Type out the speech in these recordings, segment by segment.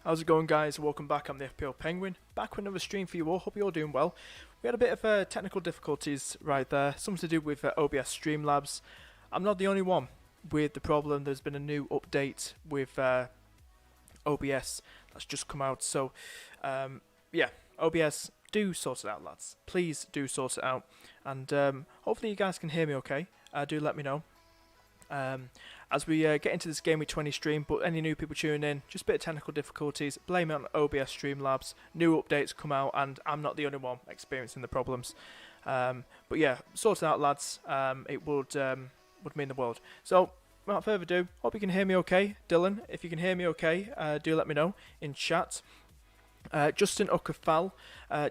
How's it going, guys? Welcome back. I'm the FPL Penguin, back with another stream for you all. Hope you're all doing well. We had a bit of technical difficulties right there, something to do with OBS Streamlabs. I'm not the only one with the problem. There's been a new update with OBS that's just come out. So, yeah, OBS, do sort it out, lads. Please do sort it out. And hopefully you guys can hear me okay. Do let me know. As we get into this Gameweek 20 stream, but any new people tuning in, just a bit of technical difficulties, blame it on OBS Streamlabs. New updates come out, and I'm not the only one experiencing the problems. But yeah, sort it out, lads. It would mean the world. So, without further ado, hope you can hear me okay. Dylan, if you can hear me okay, do let me know in chat. Justin Ukafal,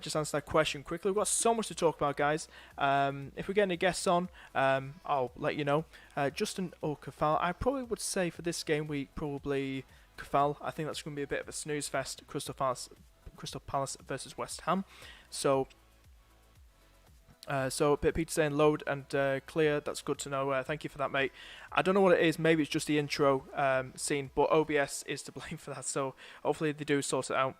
just answer that question quickly. We've got so much to talk about, guys. If we get any guests on, I'll let you know. Justin Ukafal, I probably would say for this game week, probably Kafal. I think that's going to be a bit of a snooze fest. Crystal Palace versus West Ham. So Peter saying load and clear. That's good to know. Thank you for that, mate. I don't know what it is. Maybe it's just the intro scene, but OBS is to blame for that. So hopefully they do sort it out.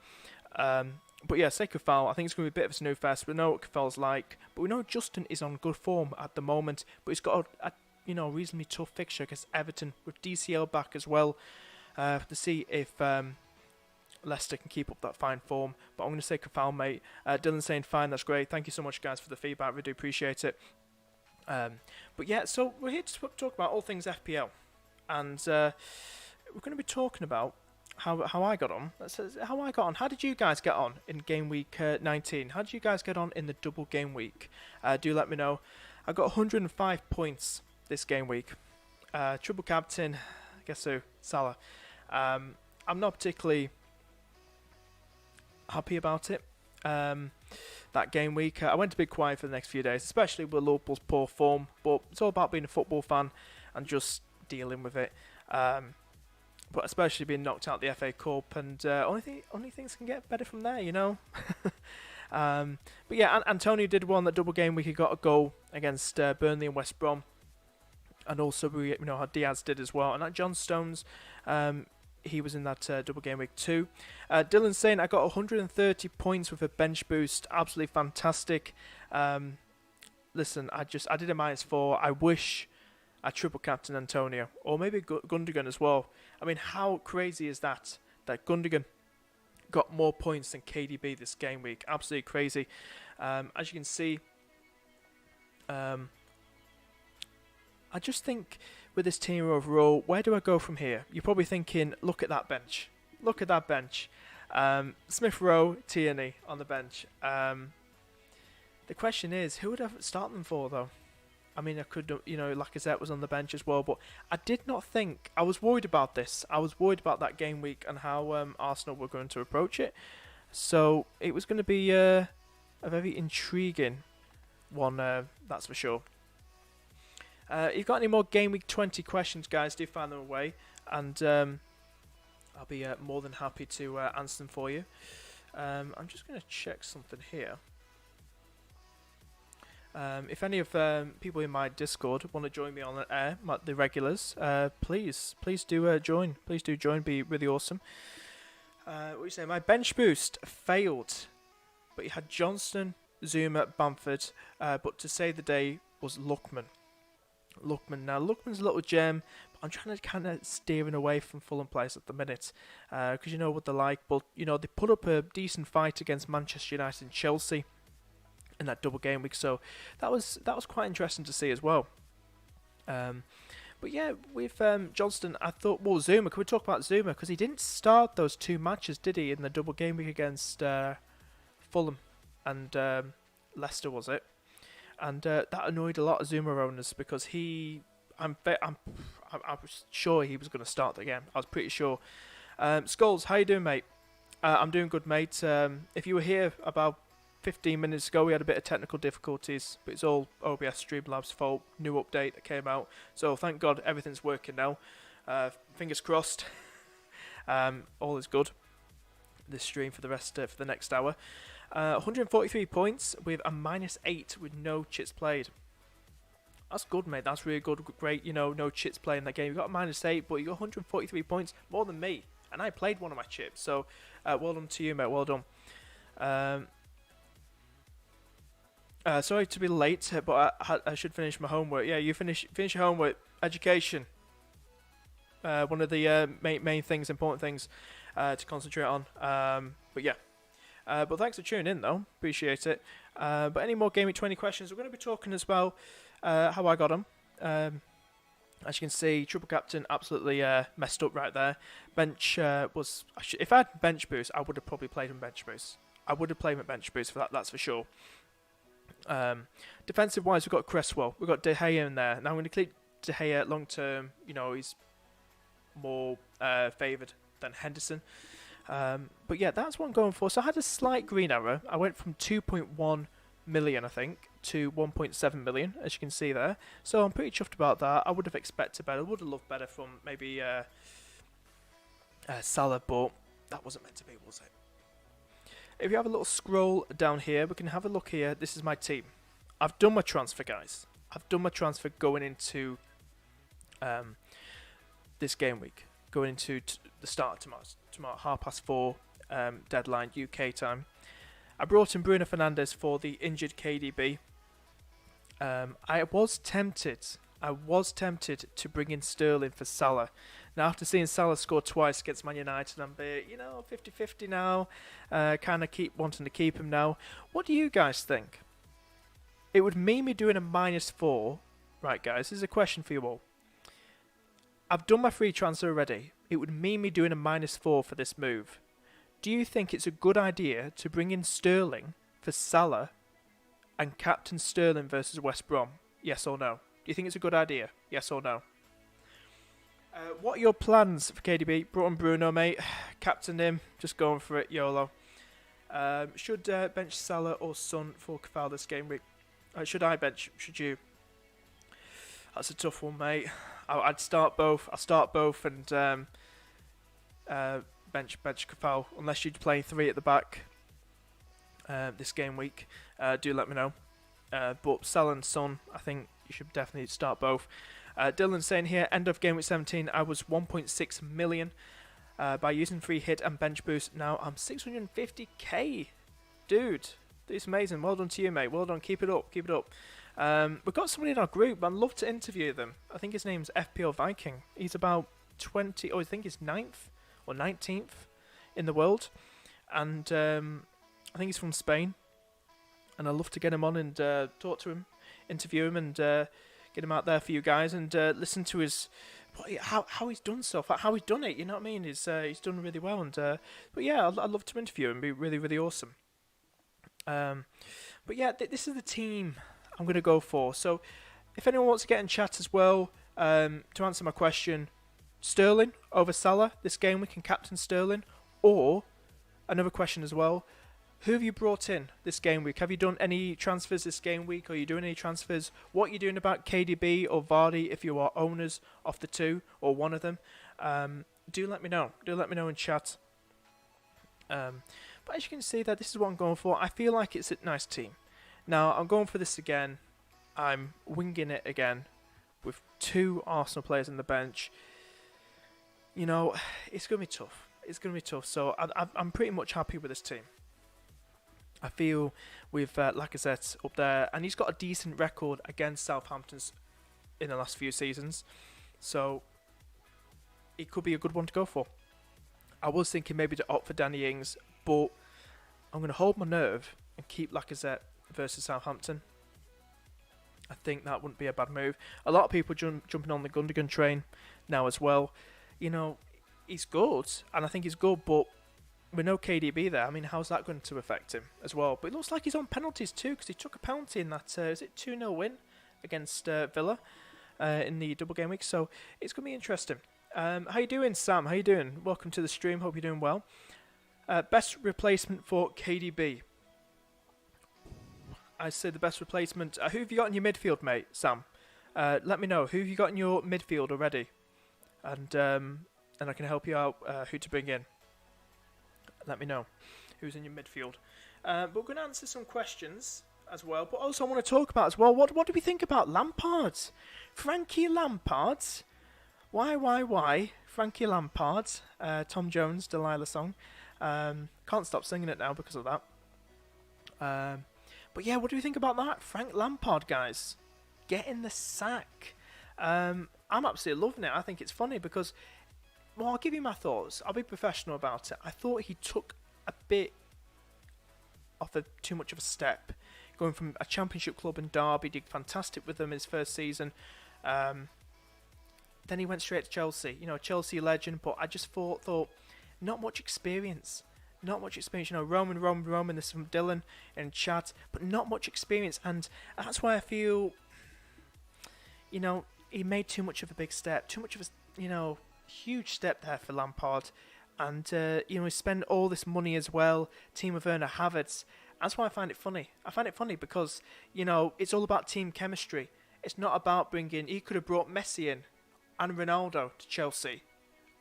But yeah, say Kafal. I think it's going to be a bit of a snooze fest. We know what Kafal's like, but we know Justin is on good form at the moment. But he's got a reasonably tough fixture against Everton with DCL back as well. To see if Leicester can keep up that fine form. But I'm going to say Kafal, mate. Dylan saying fine. That's great. Thank you so much, guys, for the feedback. We do appreciate it. But yeah, so we're here to talk about all things FPL, and we're going to be talking about how I got on. How did you guys get on in game week 19? How did you guys get on in the double game week? Do let me know. I got 105 points this game week. Triple captain, guess who? Salah. I'm not particularly happy about it. That game week, I went to be quiet for the next few days, especially with Liverpool's poor form. But it's all about being a football fan and just dealing with it. But especially being knocked out the FA Cup, and only things can get better from there, you know. But yeah, Antonio did one that double game week. He got a goal against Burnley and West Brom, and also we how Diaz did as well. And that John Stones, he was in that double game week too. Dylan saying I got 130 points with a bench boost, absolutely fantastic. Listen, I did a -4. I wish I triple captain Antonio, or maybe Gundogan as well. I mean, how crazy is that? That Gundogan got more points than KDB this game week. Absolutely crazy. As you can see, I just think with this team overall, where do I go from here? You're probably thinking, look at that bench. Look at that bench. Smith Rowe, Tierney on the bench. The question is, who would I start them for though? I mean, I could, Lacazette was on the bench as well, but I did not think. I was worried about this. I was worried about that game week and how Arsenal were going to approach it. So it was going to be a very intriguing one, that's for sure. If you've got any more Game Week 20 questions, guys, do find them away, and I'll be more than happy to answer them for you. I'm just going to check something here. If any of people in my Discord want to join me on the air, the regulars, please do join. Please do join. Be really awesome. What are you saying? My bench boost failed, but you had Johnston, Zuma, Bamford, but to save the day was Lookman. Now Lookman's a little gem, but I'm trying to kind of steering away from Fulham players at the minute, because you know what they're like. But they put up a decent fight against Manchester United and Chelsea in that double game week, so that was quite interesting to see as well. But yeah, with Johnston, I thought, well, Zuma, can we talk about Zuma? Because he didn't start those 2 matches, did he, in the double game week against Fulham and Leicester, was it? And that annoyed a lot of Zuma owners, because I was sure he was going to start the game. I was pretty sure. Skulls, how you doing, mate? I'm doing good, mate. If you were here about 15 minutes ago, we had a bit of technical difficulties, but it's all OBS Streamlabs' fault. New update that came out, so thank God everything's working now. Fingers crossed. All is good. This stream for the next hour. 143 points with a -8 with no chits played. That's good, mate. That's really good. Great, no chits played in that game. You got a -8, but you got 143 points more than me, and I played one of my chips. So, well done to you, mate. Well done. Sorry to be late, but I should finish my homework. Yeah, you finish your homework. Education. One of the main things, important things to concentrate on. But yeah. But thanks for tuning in, though. Appreciate it. But any more Game Week 20 questions? We're going to be talking as well how I got them. As you can see, triple captain absolutely messed up right there. Bench was... If I had bench boost, I would have probably played him bench boost. I would have played him at bench boost for that, that's for sure. Defensive wise, we've got Cresswell, we've got De Gea in there. Now I'm going to keep De Gea long term. He's more favoured than Henderson. But yeah, that's what I'm going for. So I had a slight green error. I went from 2.1 million, I think, to 1.7 million, as you can see there. So I'm pretty chuffed about that. I would have expected better. I would have loved better from maybe Salah, but that wasn't meant to be, was it? If you have a little scroll down here, we can have a look here. This is my team. I've done my transfer, guys. I've done my transfer going into this game week. Going into the start of tomorrow 4:30 deadline UK time. I brought in Bruno Fernandes for the injured KDB. I was tempted to bring in Sterling for Salah. Now, after seeing Salah score twice against Man United, I'm a bit, 50-50 now. Kind of keep wanting to keep him now. What do you guys think? It would mean me doing a -4. Right, guys, this is a question for you all. I've done my free transfer already. It would mean me doing a -4 for this move. Do you think it's a good idea to bring in Sterling for Salah and captain Sterling versus West Brom? Yes or no? Do you think it's a good idea? Yes or no? What are your plans for KDB? Brought on Bruno, mate. Captain him. Just going for it. YOLO. Should bench Salah or Son for Kafal this game week? Should I bench? Should you? That's a tough one, mate. I'd start both. I'll start both and bench Kafal. Unless you're playing 3 at the back this game week. Do let me know. But Salah and Son, I think you should definitely start both. Dylan saying here, end of game week 17, I was 1.6 million by using free hit and bench boost. Now I'm 650k. Dude, it's amazing. Well done to you, mate. Well done. Keep it up. Keep it up. We've got somebody in our group. I'd love to interview them. I think his name's FPL Viking. He's about 20, I think he's 9th or 19th in the world. And I think he's from Spain. And I'd love to get him on and talk to him, interview him, and get him out there for you guys and listen to his how he's done stuff, how he's done it. You know what I mean? He's done really well. And but yeah, I'd love to interview him. It'd be really, really awesome. But yeah, this is the team I'm going to go for. So if anyone wants to get in chat as well, to answer my question, Sterling over Salah this game week and captain Sterling, or another question as well, who have you brought in this game week? Have you done any transfers this game week? Are you doing any transfers? What are you doing about KDB or Vardy if you are owners of the two or one of them? Do let me know. Do let me know in chat. But as you can see that this is what I'm going for. I feel like it's a nice team. Now, I'm going for this again. I'm winging it again with 2 Arsenal players on the bench. You know, it's going to be tough. It's going to be tough. So I'm pretty much happy with this team. I feel with Lacazette up there, and he's got a decent record against Southampton's in the last few seasons. So it could be a good one to go for. I was thinking maybe to opt for Danny Ings, but I'm going to hold my nerve and keep Lacazette versus Southampton. I think that wouldn't be a bad move. A lot of people jumping on the Gundogan train now as well. You know, he's good, and I think he's good, but with no KDB there, I mean, how's that going to affect him as well? But it looks like he's on penalties too, because he took a penalty in that, is it 2-0 win against Villa in the double game week, so it's going to be interesting. How you doing, Sam? How you doing? Welcome to the stream, hope you're doing well. Best replacement for KDB. I say the best replacement. Who have you got in your midfield, mate, Sam? Let me know. Who have you got in your midfield already? And I can help you out who to bring in. Let me know who's in your midfield. But we're going to answer some questions as well. But also I want to talk about as well, what do we think about Lampard? Frankie Lampard? Why? Frankie Lampard. Tom Jones, Delilah song. Can't stop singing it now because of that. But yeah, what do you think about that? Frank Lampard, guys. Getting the sack. I'm absolutely loving it. I think it's funny because, well, I'll give you my thoughts. I'll be professional about it. I thought he took a bit of too much of a step. Going from a championship club in Derby, did fantastic with them his first season. Then he went straight to Chelsea. You know, Chelsea legend, but I just thought not much experience. Not much experience. You know, Roman, there's some Dylan in chat, but not much experience. And that's why I feel, you know, he made too much of a big step. Too much of a, you know, huge step there for Lampard. And, you know, he spent all this money as well. Team of Werner Havertz. That's why I find it funny. I find it funny because, you know, it's all about team chemistry. It's not about bringing... He could have brought Messi in and Ronaldo to Chelsea.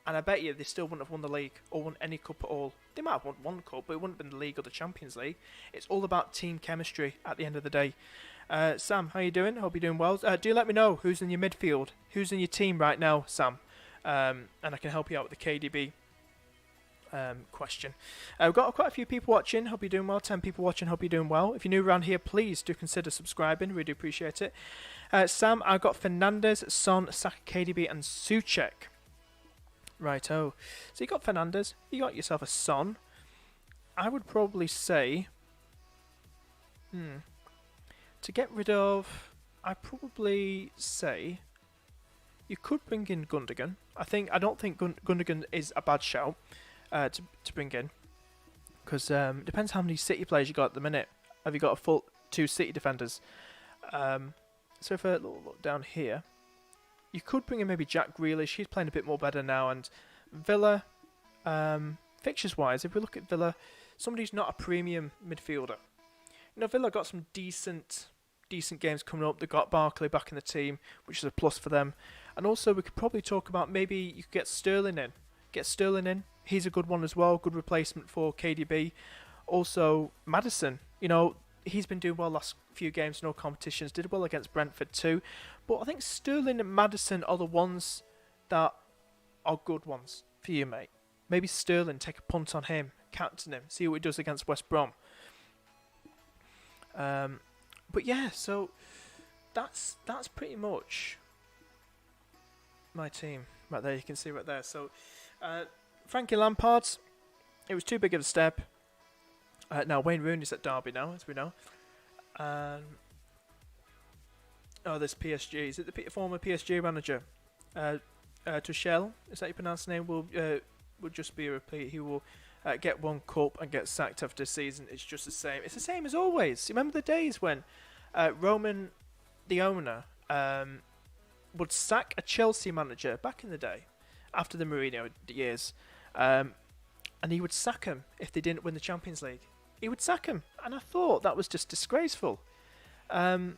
And I bet you they still wouldn't have won the league or won any cup at all. They might have won one cup, but it wouldn't have been the league or the Champions League. It's all about team chemistry at the end of the day. Sam, how you doing? Hope you're doing well. Do let me know who's in your midfield. Who's in your team right now, Sam? And I can help you out with the KDB question. We've got quite a few people watching. Hope you're doing well. 10 people watching. Hope you're doing well. If you're new around here, please do consider subscribing. We do appreciate it. Sam, I've got Fernandes, Son, Saka, KDB, and Souček. Righto. So you got Fernandes. You got yourself a Son. I would probably say, to get rid of, I'd probably say you could bring in Gundogan. I don't think Gundogan is a bad shout to bring in, because depends how many City players you got at the minute. Have you got a full 2 City defenders? So if I look down here, you could bring in maybe Jack Grealish. He's playing a bit more better now. And Villa, fixtures wise, if we look at Villa, somebody who's not a premium midfielder. You know, Villa got some decent games coming up. They got Barkley back in the team, which is a plus for them. And also, we could probably talk about maybe you could get Sterling in. He's a good one as well. Good replacement for KDB. Also, Maddison. You know, he's been doing well last few games, no competitions. Did well against Brentford too. But I think Sterling and Maddison are the ones that are good ones for you, mate. Maybe Sterling, take a punt on him, captain him, see what he does against West Brom. But yeah, so that's pretty much my team right there. You can see right there. So Frankie Lampard, it was too big of a step. Now Wayne Rooney's at Derby now, as we know. This PSG, is it the former PSG manager? Tuchel, is that you pronounce the name? Will just be a repeat. He will get one cup and get sacked after the season. It's just the same. It's the same as always. You remember the days when Roman, the owner, would sack a Chelsea manager back in the day, after the Mourinho years, and he would sack him if they didn't win the Champions League. He would sack him, and I thought that was just disgraceful. But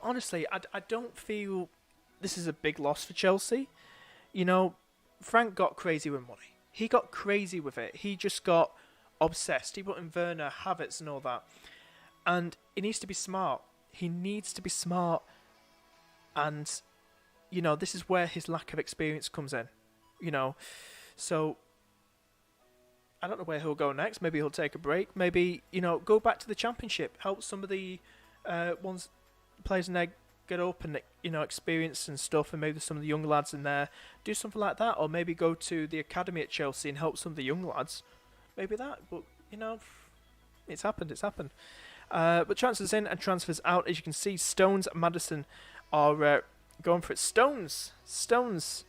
honestly, I don't feel this is a big loss for Chelsea. You know, Frank got crazy with money. He got crazy with it. He just got obsessed. He put in Werner, Havertz and all that. And he needs to be smart. He needs to be smart. And, you know, this is where his lack of experience comes in. You know, so I don't know where he'll go next. Maybe he'll take a break. Maybe, you know, go back to the Championship. Help some of the players in there get up and, you know, experience and stuff, and maybe some of the young lads in there do something like that, or maybe go to the academy at Chelsea and help some of the young lads. Maybe that, but you know, it's happened. But transfers in and transfers out, as you can see, Stones and Maddison are going for it. Stones,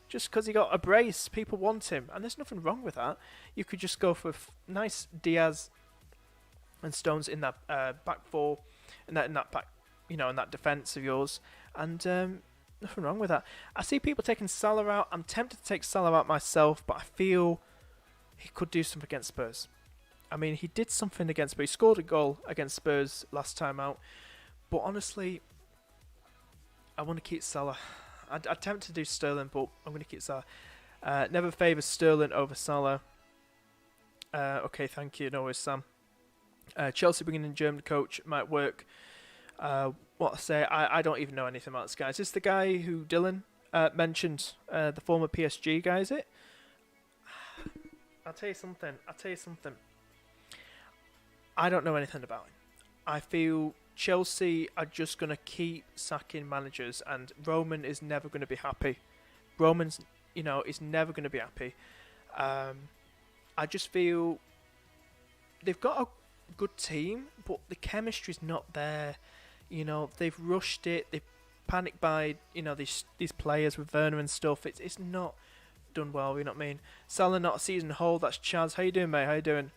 just because he got a brace, people want him, and there's nothing wrong with that. You could just go for nice Diaz and Stones in that back four, in that back, you know, in that defence of yours, and nothing wrong with that. I see people taking Salah out. I'm tempted to take Salah out myself, but I feel he could do something against Spurs. I mean, he did something against Spurs. He scored a goal against Spurs last time out, but honestly, I want to keep Salah. I'm tempted to do Sterling, but I'm going to keep Salah. Never favour Sterling over Salah. Okay, thank you. No worries, Sam. Chelsea bringing in German coach might work. What I say, I don't even know anything about this guy. Is this the guy who Dylan mentioned, the former PSG guy, is it? I'll tell you something. I don't know anything about him. I feel Chelsea are just going to keep sacking managers, and Roman is never going to be happy. Roman's, you know, is never going to be happy. I just feel they've got a good team, but the chemistry's not there. You know, they've rushed it. They've panicked by, you know, these players with Werner and stuff. It's not done well, you know what I mean? Salah not a season hold. That's Chaz. How you doing, mate? How you doing?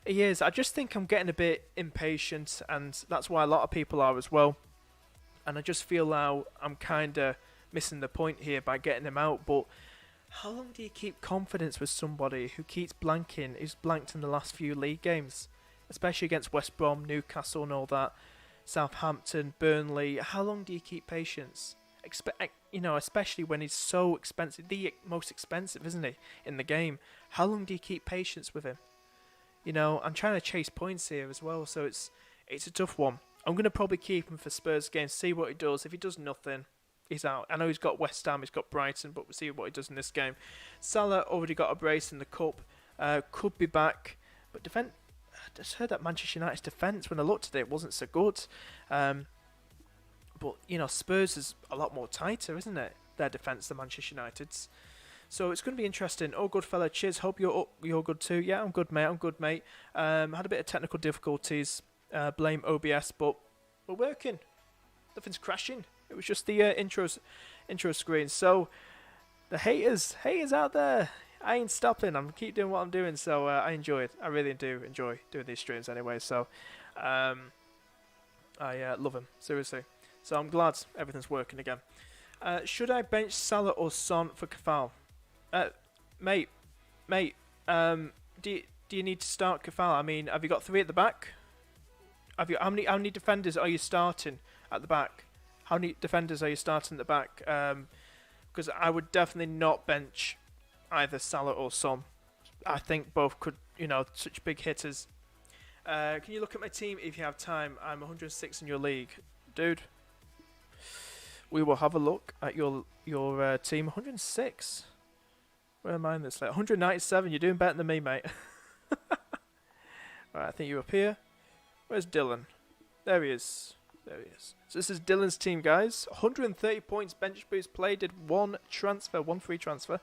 He is. I just think I'm getting a bit impatient, and that's why a lot of people are as well. And I just feel now I'm kind of missing the point here by getting him out. But how long do you keep confidence with somebody who keeps blanking, who's blanked in the last few league games? Especially against West Brom, Newcastle and all that, Southampton, Burnley. How long do you keep patience? You know, especially when he's so expensive, the most expensive, isn't he, in the game? How long do you keep patience with him? You know, I'm trying to chase points here as well, so it's a tough one. I'm going to probably keep him for Spurs games, see what he does. If he does nothing, he's out. I know he's got West Ham, he's got Brighton, but we'll see what he does in this game. Salah already got a brace in the Cup, could be back, but I just heard that Manchester United's defence, when I looked at it, wasn't so good. But, you know, Spurs is a lot more tighter, isn't it? Their defence than Manchester United's. So it's going to be interesting. Oh, good fella. Cheers. Hope you're good too. Yeah, I'm good, mate. Had a bit of technical difficulties. Blame OBS, but we're working. Nothing's crashing. It was just the intro screen. So the haters out there, I ain't stopping. I'm keep doing what I'm doing. So I enjoy it. I really do enjoy doing these streams anyway. So I love them, seriously. So I'm glad everything's working again. Should I bench Salah or Son for Kafal? Mate, do you need to start Kafal? I mean, have you got 3 at the back? How many defenders are you starting at the back? How many defenders are you starting at the back? Because I would definitely not bench either Salah or Son. I think both could, you know, such big hitters. Can you look at my team if you have time? I'm 106 in your league, dude. We will have a look at your team. 106. Where am I in this? Like 197. You're doing better than me, mate. Right, I think you're up here. Where's Dylan? There he is. So this is Dylan's team, guys. 130 points, bench boost played, did one free transfer.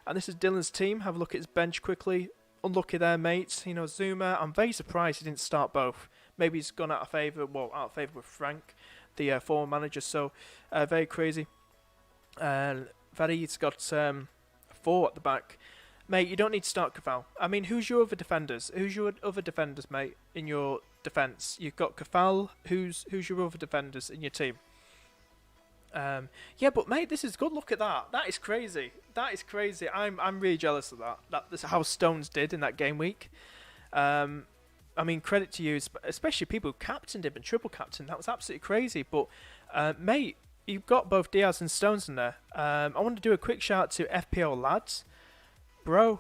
And this is Dylan's team. Have a look at his bench quickly. Unlucky there, mates. You know, Zuma. I'm very surprised he didn't start both. Maybe he's gone out of favour. Well, out of favour with Frank, the former manager. So very crazy. Vari's got 4 at the back. Mate, you don't need to start Caval. I mean, who's your other defenders? Who's your other defenders, mate, in your defence? You've got Caval. Who's your other defenders in your team? Yeah, but mate, this is good. Look at that. That is crazy. That is crazy. I'm really jealous of that. That's how Stones did in that game week. I mean, credit to you, especially people who captained him and triple captained. That was absolutely crazy. But mate, you've got both Diaz and Stones in there. I want to do a quick shout out to FPL lads. Bro,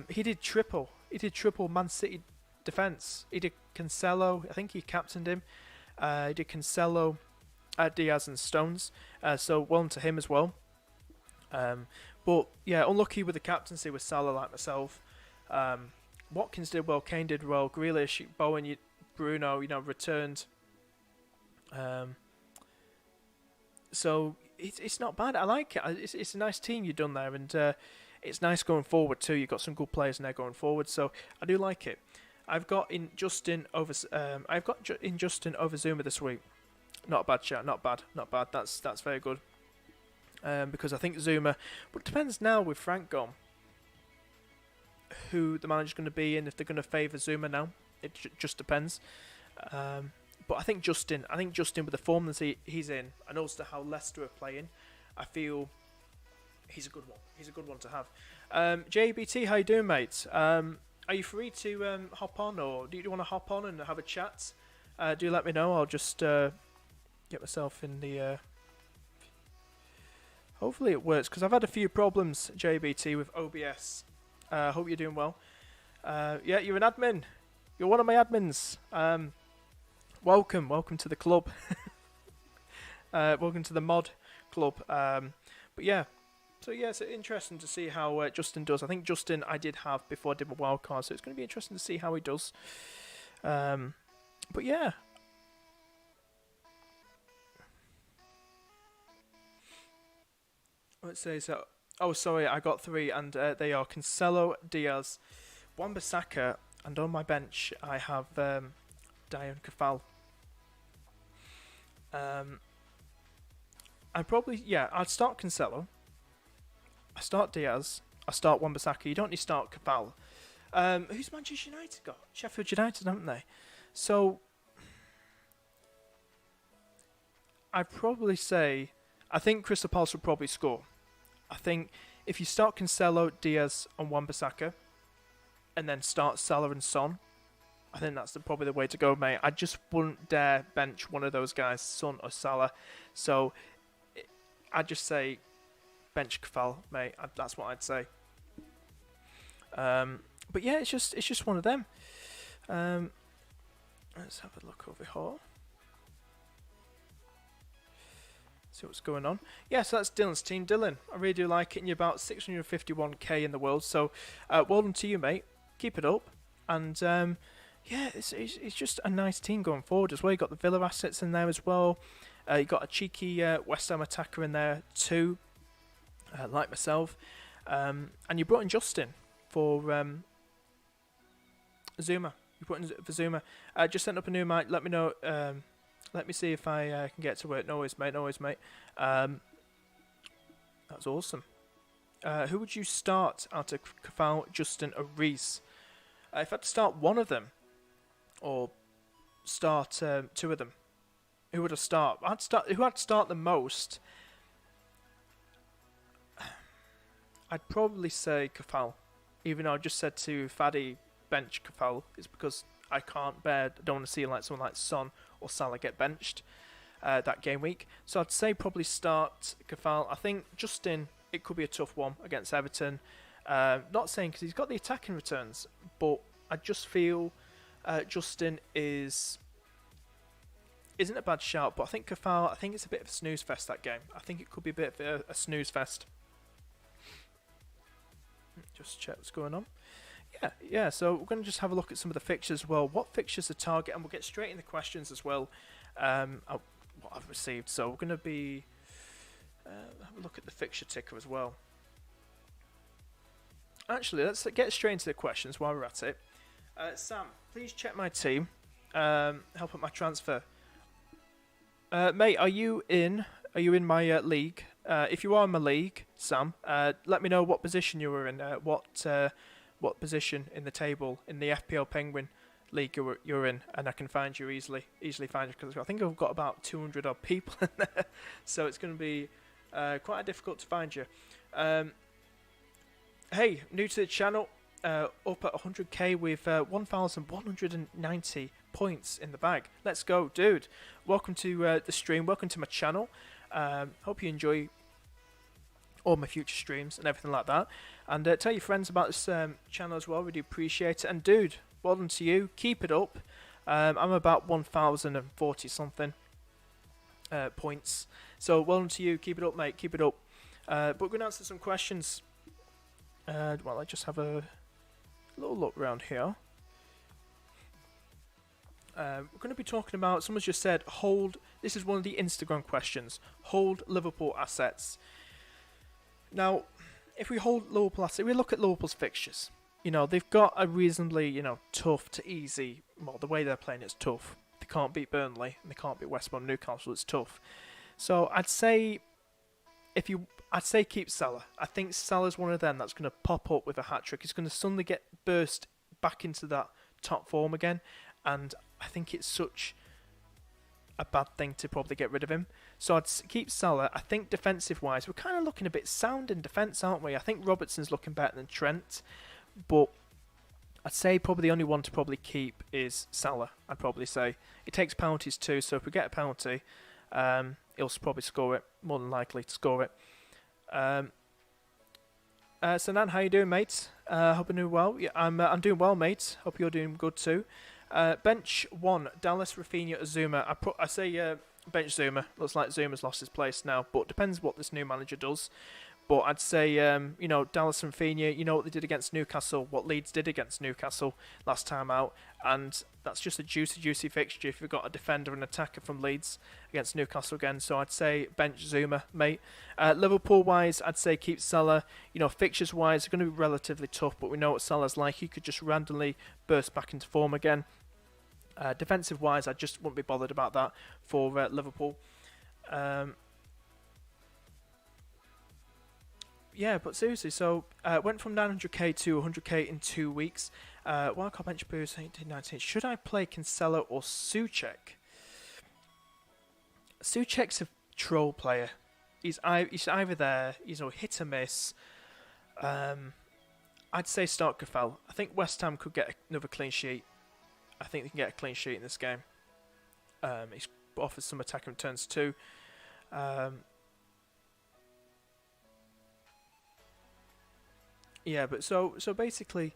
he did triple. He did triple Man City defence. He did Cancelo. I think he captained him. He did Cancelo, Diaz and Stones. So well done to him as well. But yeah, unlucky with the captaincy with Salah like myself. Watkins did well. Kane did well. Grealish, Bowen, Bruno, returned. So it's not bad. I like it. It's a nice team you've done there, and it's nice going forward too. You've got some good players in there going forward, so I do like it. I've got in Justin over Zuma this week. Not a bad shot. Not bad. That's very good. Because I think Zuma, but it depends now with Frank gone, who the manager's going to be and if they're going to favour Zuma now. It just depends. But I think Justin with the form that he's in, and also how Leicester are playing, I feel he's a good one. He's a good one to have. JABT, how you doing, mate? Are you free to hop on, or do you want to hop on and have a chat? Do let me know. I'll just get myself in the... Hopefully it works, because I've had a few problems, JBT, with OBS. Hope you're doing well. Yeah, you're an admin. You're one of my admins. Welcome to the club. Welcome to the mod club. But yeah, so yeah, it's interesting to see how Justin does. I think Justin I did have before I did my wild card, so it's going to be interesting to see how he does. But yeah. Let's say so. Oh, sorry, I got 3, and they are Cancelo, Diaz, Wan-Bissaka, and on my bench I have Dion Kafal. I'd start Cancelo. I start Diaz. I start Wan-Bissaka. You don't need to start Kafal. Who's Manchester United got? Sheffield United, haven't they? So I'd probably say I think Crystal Palace will probably score. I think if you start Cancelo, Diaz, and Wan-Bissaka, and then start Salah and Son, I think that's probably the way to go, mate. I just wouldn't dare bench one of those guys, Son or Salah. So I'd just say bench Kafal, mate. That's what I'd say. But yeah, it's just one of them. Let's have a look over here. See what's going on. Yeah, so that's Dylan's team. Dylan, I really do like it, and you're about 651k in the world. So well done to you, mate. Keep it up. And yeah, it's just a nice team going forward as well. You got the Villa assets in there as well. You got a cheeky West Ham attacker in there too, like myself. And you brought in Justin for Zuma. You brought in for Zuma. Just sent up a new mic. Let me know. Let me see if I can get to work. No worries, mate. That's awesome. Who would you start out of Kafal, Justin, or Reese? If I had to start one of them, or start 2 of them, who would I start? Who I'd start the most? I'd probably say Kafal, even though I just said to Faddy bench Kafal, is because I don't want to see someone like Son or Salah get benched that game week. So I'd say probably start Kafal. I think Justin, it could be a tough one against Everton. Not saying because he's got the attacking returns, but I just feel Justin isn't a bad shout. But I think Kafal, I think it's a bit of a snooze fest, that game. I think it could be a bit of a snooze fest. Just check what's going on. Yeah, so we're going to just have a look at some of the fixtures as well. What fixtures to target, and we'll get straight into questions as well. What I've received. So we're going to be have a look at the fixture ticker as well. Actually, let's get straight into the questions while we're at it. Sam, please check my team. Help at my transfer. Mate, are you in my league? If you are in my league, Sam, let me know what position you were in. What position in the table in the FPL Penguin league you're in, and I can find you easily find you, because I think I've got about 200 odd people in there, so it's going to be quite difficult to find you. Hey, new to the channel, up at 100k with 1,190 points in the bag. Let's go, dude. Welcome to the stream. Welcome to my channel. Hope you enjoy all my future streams and everything like that. And tell your friends about this channel as well. Really appreciate it. And dude, well done to you. Keep it up. I'm about 1,040 something points. So well done to you. Keep it up, mate. Keep it up. But we're going to answer some questions. Well, I just have a little look around here. We're going to be talking about, someone's just said, hold, this is one of the Instagram questions, hold Liverpool assets. Now, if we hold Liverpool assets, we look at Liverpool's fixtures. You know, they've got a reasonably, tough to easy, well, the way they're playing is tough. They can't beat Burnley, and they can't beat West Brom, Newcastle, it's tough. So I'd say, keep Salah. I think Salah's one of them that's going to pop up with a hat-trick. He's going to suddenly get burst back into that top form again, and I think it's such a bad thing to probably get rid of him. So I'd keep Salah. I think defensive-wise, we're kind of looking a bit sound in defence, aren't we? I think Robertson's looking better than Trent, but I'd say probably the only one to probably keep is Salah. I'd probably say. He takes penalties too, so if we get a penalty, he'll probably score it, more than likely to score it. Sanan, how you doing, mate? Hope you're doing well. Yeah, I'm doing well, mate. Hope you're doing good too. Bench 1, Dallas, Rafinha, Zuma. I say bench Zuma. Looks like Zuma's lost his place now, but depends what this new manager does. But I'd say, Dallas and Rafinha, you know what they did against Newcastle, what Leeds did against Newcastle last time out, and that's just a juicy fixture if you've got a defender and attacker from Leeds against Newcastle again. So I'd say bench Zuma, mate. Liverpool-wise, I'd say keep Salah. Fixtures-wise, they're going to be relatively tough, but we know what Salah's like. He could just randomly burst back into form again. Defensive-wise, I just wouldn't be bothered about that for Liverpool. Yeah, but seriously, so went from 900k to 100k in 2 weeks. Wildcard bench boost 18-19. Should I play Cancelo or Souček? Souček's a troll player. He's either there, hit or miss. I'd say start Kafel. I think West Ham could get another clean sheet. I think they can get a clean sheet in this game. He offers some attack returns too. Yeah, but so basically,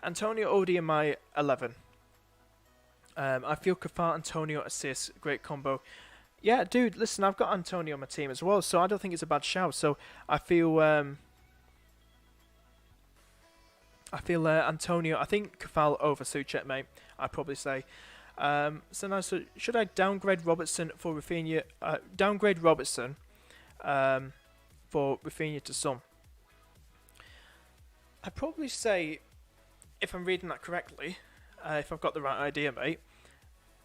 Antonio Odi in my 11. I feel Kafar, Antonio, assists, great combo. Yeah, dude, listen, I've got Antonio on my team as well, so I don't think it's a bad shout. So I feel Antonio. I think Kafal over Souček, mate. I'd probably say. So should I downgrade Robertson for Rafinha? Downgrade Robertson for Rafinha to some. I'd probably say, if I'm reading that correctly, if I've got the right idea, mate,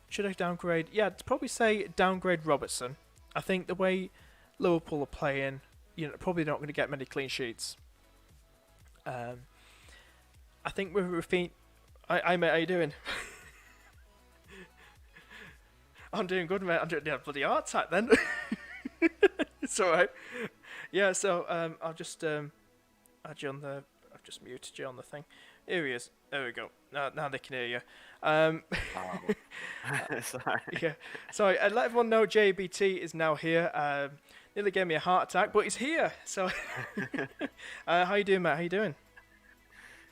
should I downgrade? Yeah, I'd probably say downgrade Robertson. I think the way Liverpool are playing, probably not going to get many clean sheets. I think with Rafinha... Hi, mate, how you doing? I'm doing good, mate. I'm doing bloody heart attack then. It's alright. Yeah, so I'll just add you on the... I've just muted you on the thing. Here he is. There we go. Now they can hear you. Sorry. Yeah. Sorry. I'd let everyone know JABT is now here. Nearly gave me a heart attack, but he's here. So, how you doing, Matt? How you doing?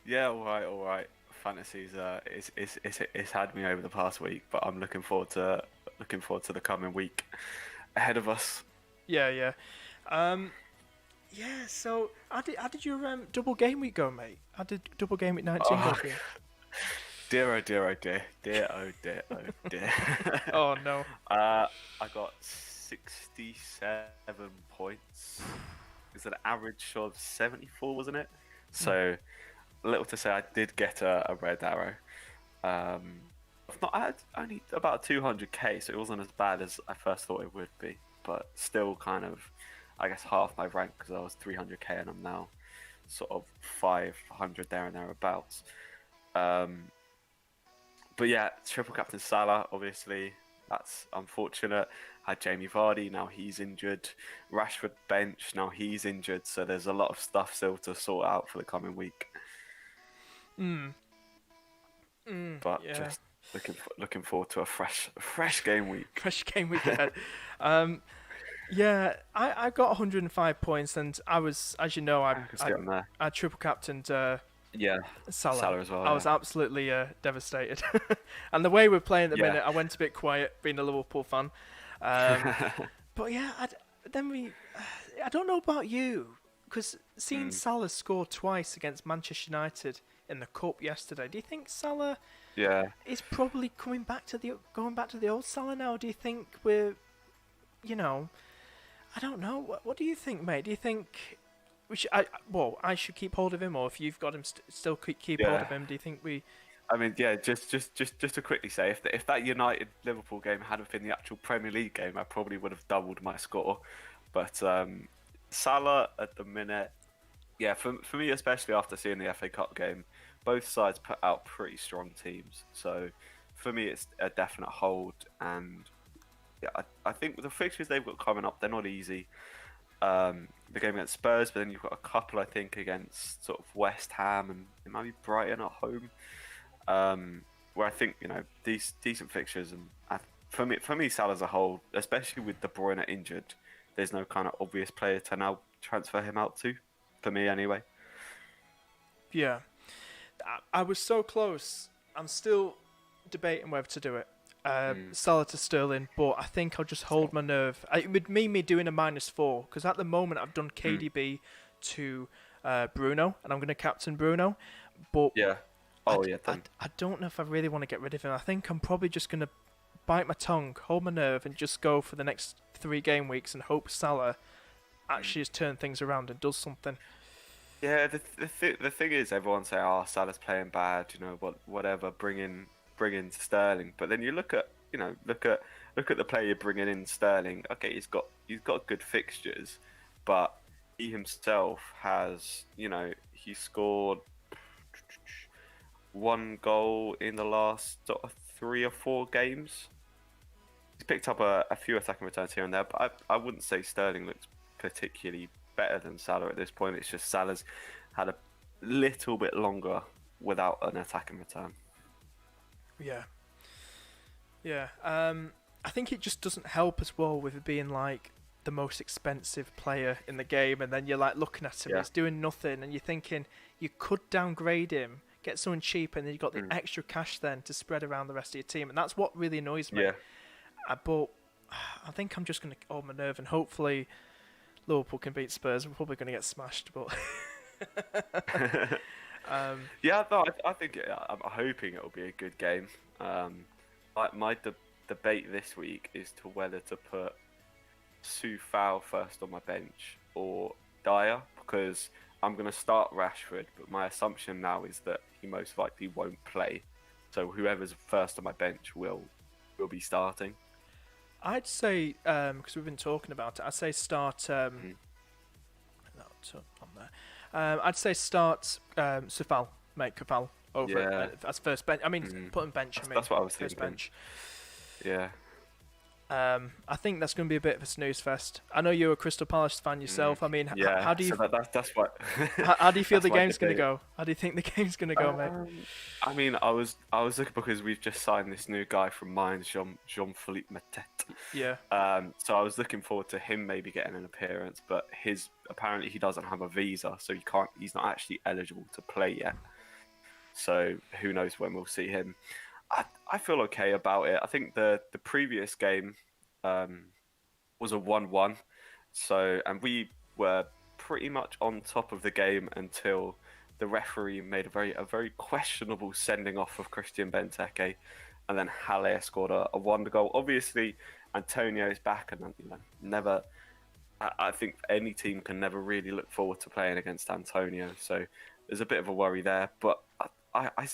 Yeah, all right. Fantasy's it's had me over the past week, but I'm looking forward to the coming week ahead of us. Yeah. Yeah, so how did your double game week go, mate? How did double game week 19 go for you? Dear oh dear. Oh no. I got 67 points. It's an average of 74, wasn't it? So little to say, I did get a red arrow. I had only about 200k, so it wasn't as bad as I first thought it would be, but still kind of I guess, half my rank because I was 300k and I'm now sort of 500 there and thereabouts. But yeah, triple captain Salah, obviously, that's unfortunate. Had Jamie Vardy, now he's injured. Rashford bench, now he's injured. So there's a lot of stuff still to sort out for the coming week. But Yeah. just looking forward to a fresh game week. Fresh game week ahead. Yeah, I got 105 points, and I was, as you know, I can see it on there. I triple captained Yeah, Salah. as well. I was absolutely devastated. And the way we're playing at the Yeah. minute, I went a bit quiet, being a Liverpool fan. But yeah, I don't know about you, because seeing Salah score twice against Manchester United in the cup yesterday, do you think Salah Yeah. is probably going back to the old Salah now? Do you think we're, I don't know. What do you think, mate? Do you think I should keep hold of him, or if you've got him, still keep hold of him? Do you think we? I mean, yeah, just to quickly say, if that United Liverpool game had been the actual Premier League game, I probably would have doubled my score. But Salah at the minute, yeah, for me especially after seeing the FA Cup game, both sides put out pretty strong teams. So for me, it's a definite hold. And yeah, I think with the fixtures they've got coming up, they're not easy. The game against Spurs, but then you've got a couple, I think, against sort of West Ham and it might be Brighton at home. Where I think these decent fixtures, and for me, Salah as a whole, especially with De Bruyne injured, there's no kind of obvious player to now transfer him out to. For me, anyway. Yeah, I was so close. I'm still debating whether to do it. Salah to Sterling, but I think I'll just hold my nerve. It would mean me doing a -4 because at the moment I've done KDB to Bruno, and I'm going to captain Bruno. But yeah, I don't know if I really want to get rid of him. I think I'm probably just going to bite my tongue, hold my nerve, and just go for the next 3 game weeks and hope Salah actually has turned things around and does something. Yeah, the thing is, everyone say, "Oh, Salah's playing bad," whatever. Bring in Sterling, but then you look at the player you're bringing in, Sterling. Okay, he's got good fixtures, but he himself has he scored 1 goal in the last sort of 3 or 4 games. He's picked up a few attacking returns here and there, but I wouldn't say Sterling looks particularly better than Salah at this point. It's just Salah's had a little bit longer without an attacking return. Yeah. I think it just doesn't help as well with it being like the most expensive player in the game, and then you're like looking at him, he's doing nothing, and you're thinking you could downgrade him, get someone cheap, and then you've got the extra cash then to spread around the rest of your team, and that's what really annoys me. But I think I'm just going to hold my nerve, and hopefully Liverpool can beat Spurs. We're probably going to get smashed, but yeah, no, I think I'm hoping it'll be a good game. My debate this week is to whether to put Soufal first on my bench or Dyer, because I'm going to start Rashford, but my assumption now is that he most likely won't play. So whoever's first on my bench will be starting. I'd say, because we've been talking about it, I'd say start. On there. I'd say start Soufal, make Kafal over as first bench. I mean, put him bench. That's what I was first thinking. Bench. Yeah. I think that's going to be a bit of a snooze fest. I know you're a Crystal Palace fan yourself. I mean, how do you? So that's what. How do you feel the game's going to go? How do you think the game's going to go, mate? I mean, I was looking because we've just signed this new guy from Mainz, Jean-Philippe Matete. Yeah. So I was looking forward to him maybe getting an appearance, but apparently he doesn't have a visa, so he's not actually eligible to play yet. So who knows when we'll see him. I feel okay about it. I think the previous game was a 1-1. And we were pretty much on top of the game until the referee made a very questionable sending off of Christian Benteke, and then Halle scored a wonder goal. Obviously, Antonio is back, and never. I think any team can never really look forward to playing against Antonio. So there's a bit of a worry there, but I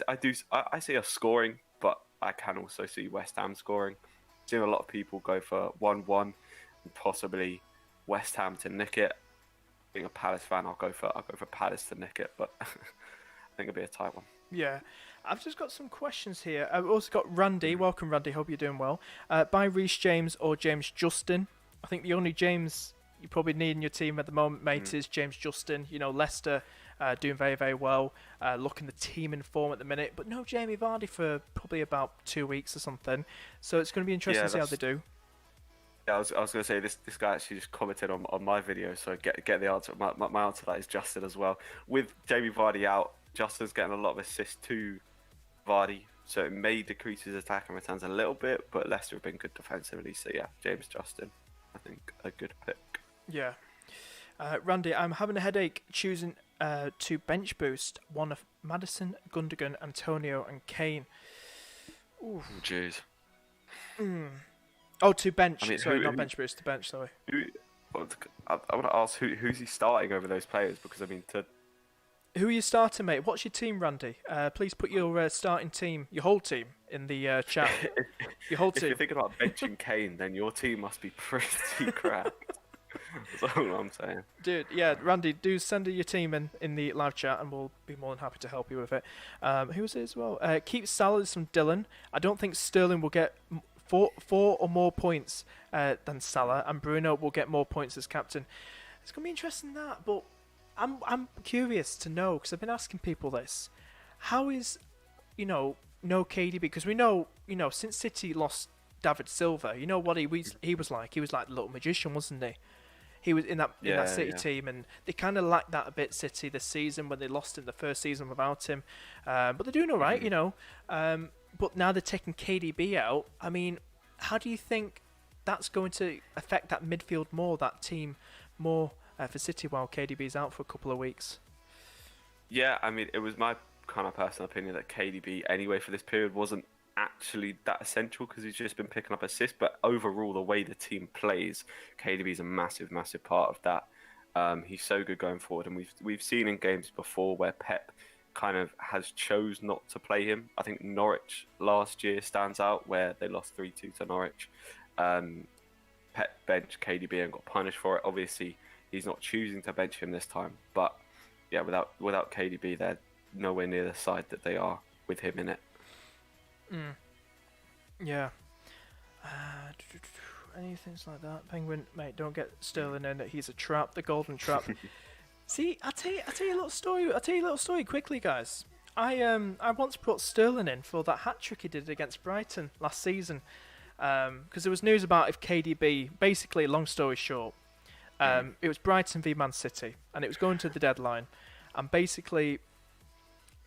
see us scoring, but I can also see West Ham scoring. I've seen a lot of people go for 1-1 and possibly West Ham to nick it. Being a Palace fan, I'll go for Palace to nick it, but I think it'll be a tight one. Yeah. I've just got some questions here. I've also got Randy. Welcome, Randy. Hope you're doing well. By Reece James or James Justin. I think the only James you probably need in your team at the moment, mate, is James Justin. You know, Leicester doing very, very well. Looking the team in form at the minute. But no Jamie Vardy for probably about 2 weeks or something. So it's going to be interesting to see how they do. Yeah, I was going to say this guy actually just commented on my video, so get the answer. My answer to that is Justin as well. With Jamie Vardy out, Justin's getting a lot of assists to Vardy, so it may decrease his attack and returns a little bit, but Leicester have been good defensively, so yeah, James Justin, I think a good pick. Yeah. Randy, I'm having a headache choosing to bench boost one of Maddison, Gundogan, Antonio and Kane. Ooh. Jeez. Oh, to bench. I mean, sorry, not bench boost, to bench, sorry. I want to ask who's he starting over those players, because I mean Who are you starting, mate? What's your team, Randy? Please put your starting team, your whole team, in the chat. Your whole team. If you're thinking about benching Kane, then your team must be pretty crap. That's all I'm saying. Dude, yeah, Randy, do send your team in the live chat, and we'll be more than happy to help you with it. Who was it as well? Keep Salah's from Dylan. I don't think Sterling will get four or more points than Salah, and Bruno will get more points as captain. It's gonna be interesting that, but I'm curious to know, because I've been asking people this. How is, no KDB? Because we know, since City lost David Silva, you know what he was like? He was like the little magician, wasn't he? He was in that City team, and they kind of lacked that a bit, City, this season, when they lost him the first season without him. But they're doing all right, But now they're taking KDB out. I mean, how do you think that's going to affect that midfield more, that team more for City while KDB's out for a couple of weeks? Yeah, I mean, it was my kind of personal opinion that KDB, anyway, for this period wasn't actually that essential, because he's just been picking up assists. But overall, the way the team plays, KDB is a massive, massive part of that. He's so good going forward, and we've seen in games before where Pep kind of has chose not to play him. I think Norwich last year stands out, where they lost 3-2 to Norwich. Pep benched KDB and got punished for it. Obviously, he's not choosing to bench him this time, but yeah, without KDB, they're nowhere near the side that they are with him in it. Yeah. Anything like that, Penguin, mate. Don't get Sterling in. He's a trap, the golden trap. See, I'll tell you a little story. I'll tell you a little story quickly, guys. I once brought Sterling in for that hat trick he did against Brighton last season, because there was news about if KDB. Basically, long story short, it was Brighton v Man City, and it was going to the deadline, and basically,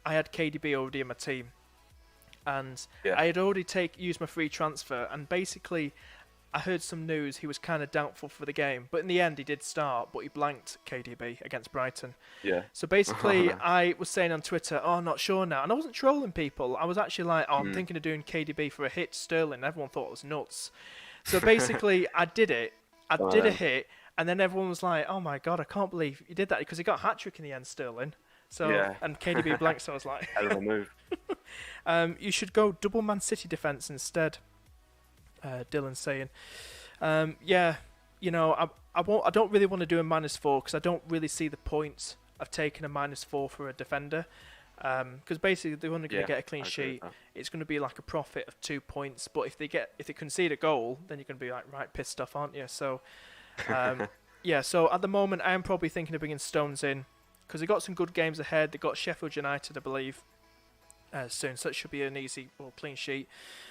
I had KDB already in my team, and I had already used my free transfer, and basically, I heard some news he was kind of doubtful for the game, but in the end he did start, but he blanked KDB against Brighton. Yeah. So basically, I was saying on Twitter, "Oh, I'm not sure now," and I wasn't trolling people. I was actually like, "Oh, I'm thinking of doing KDB for a hit Sterling." Everyone thought it was nuts. So basically, I did it. I did a hit, and then everyone was like, "Oh my god, I can't believe you did that," because he got a hat trick in the end, Sterling. So and KDB blanked. So I was like, "Hell of a move." You should go double Man City defense instead. Dylan's saying, I don't really want to do a -4, because I don't really see the point of taking a -4 for a defender, because basically they're only going to get a clean sheet. It's going to be like a profit of 2 points, but if they concede a goal, then you're going to be like right pissed off, aren't you? So so at the moment I am probably thinking of bringing Stones in, because they've got some good games ahead. They've got Sheffield United, I believe, soon, so it should be an easy or clean sheet.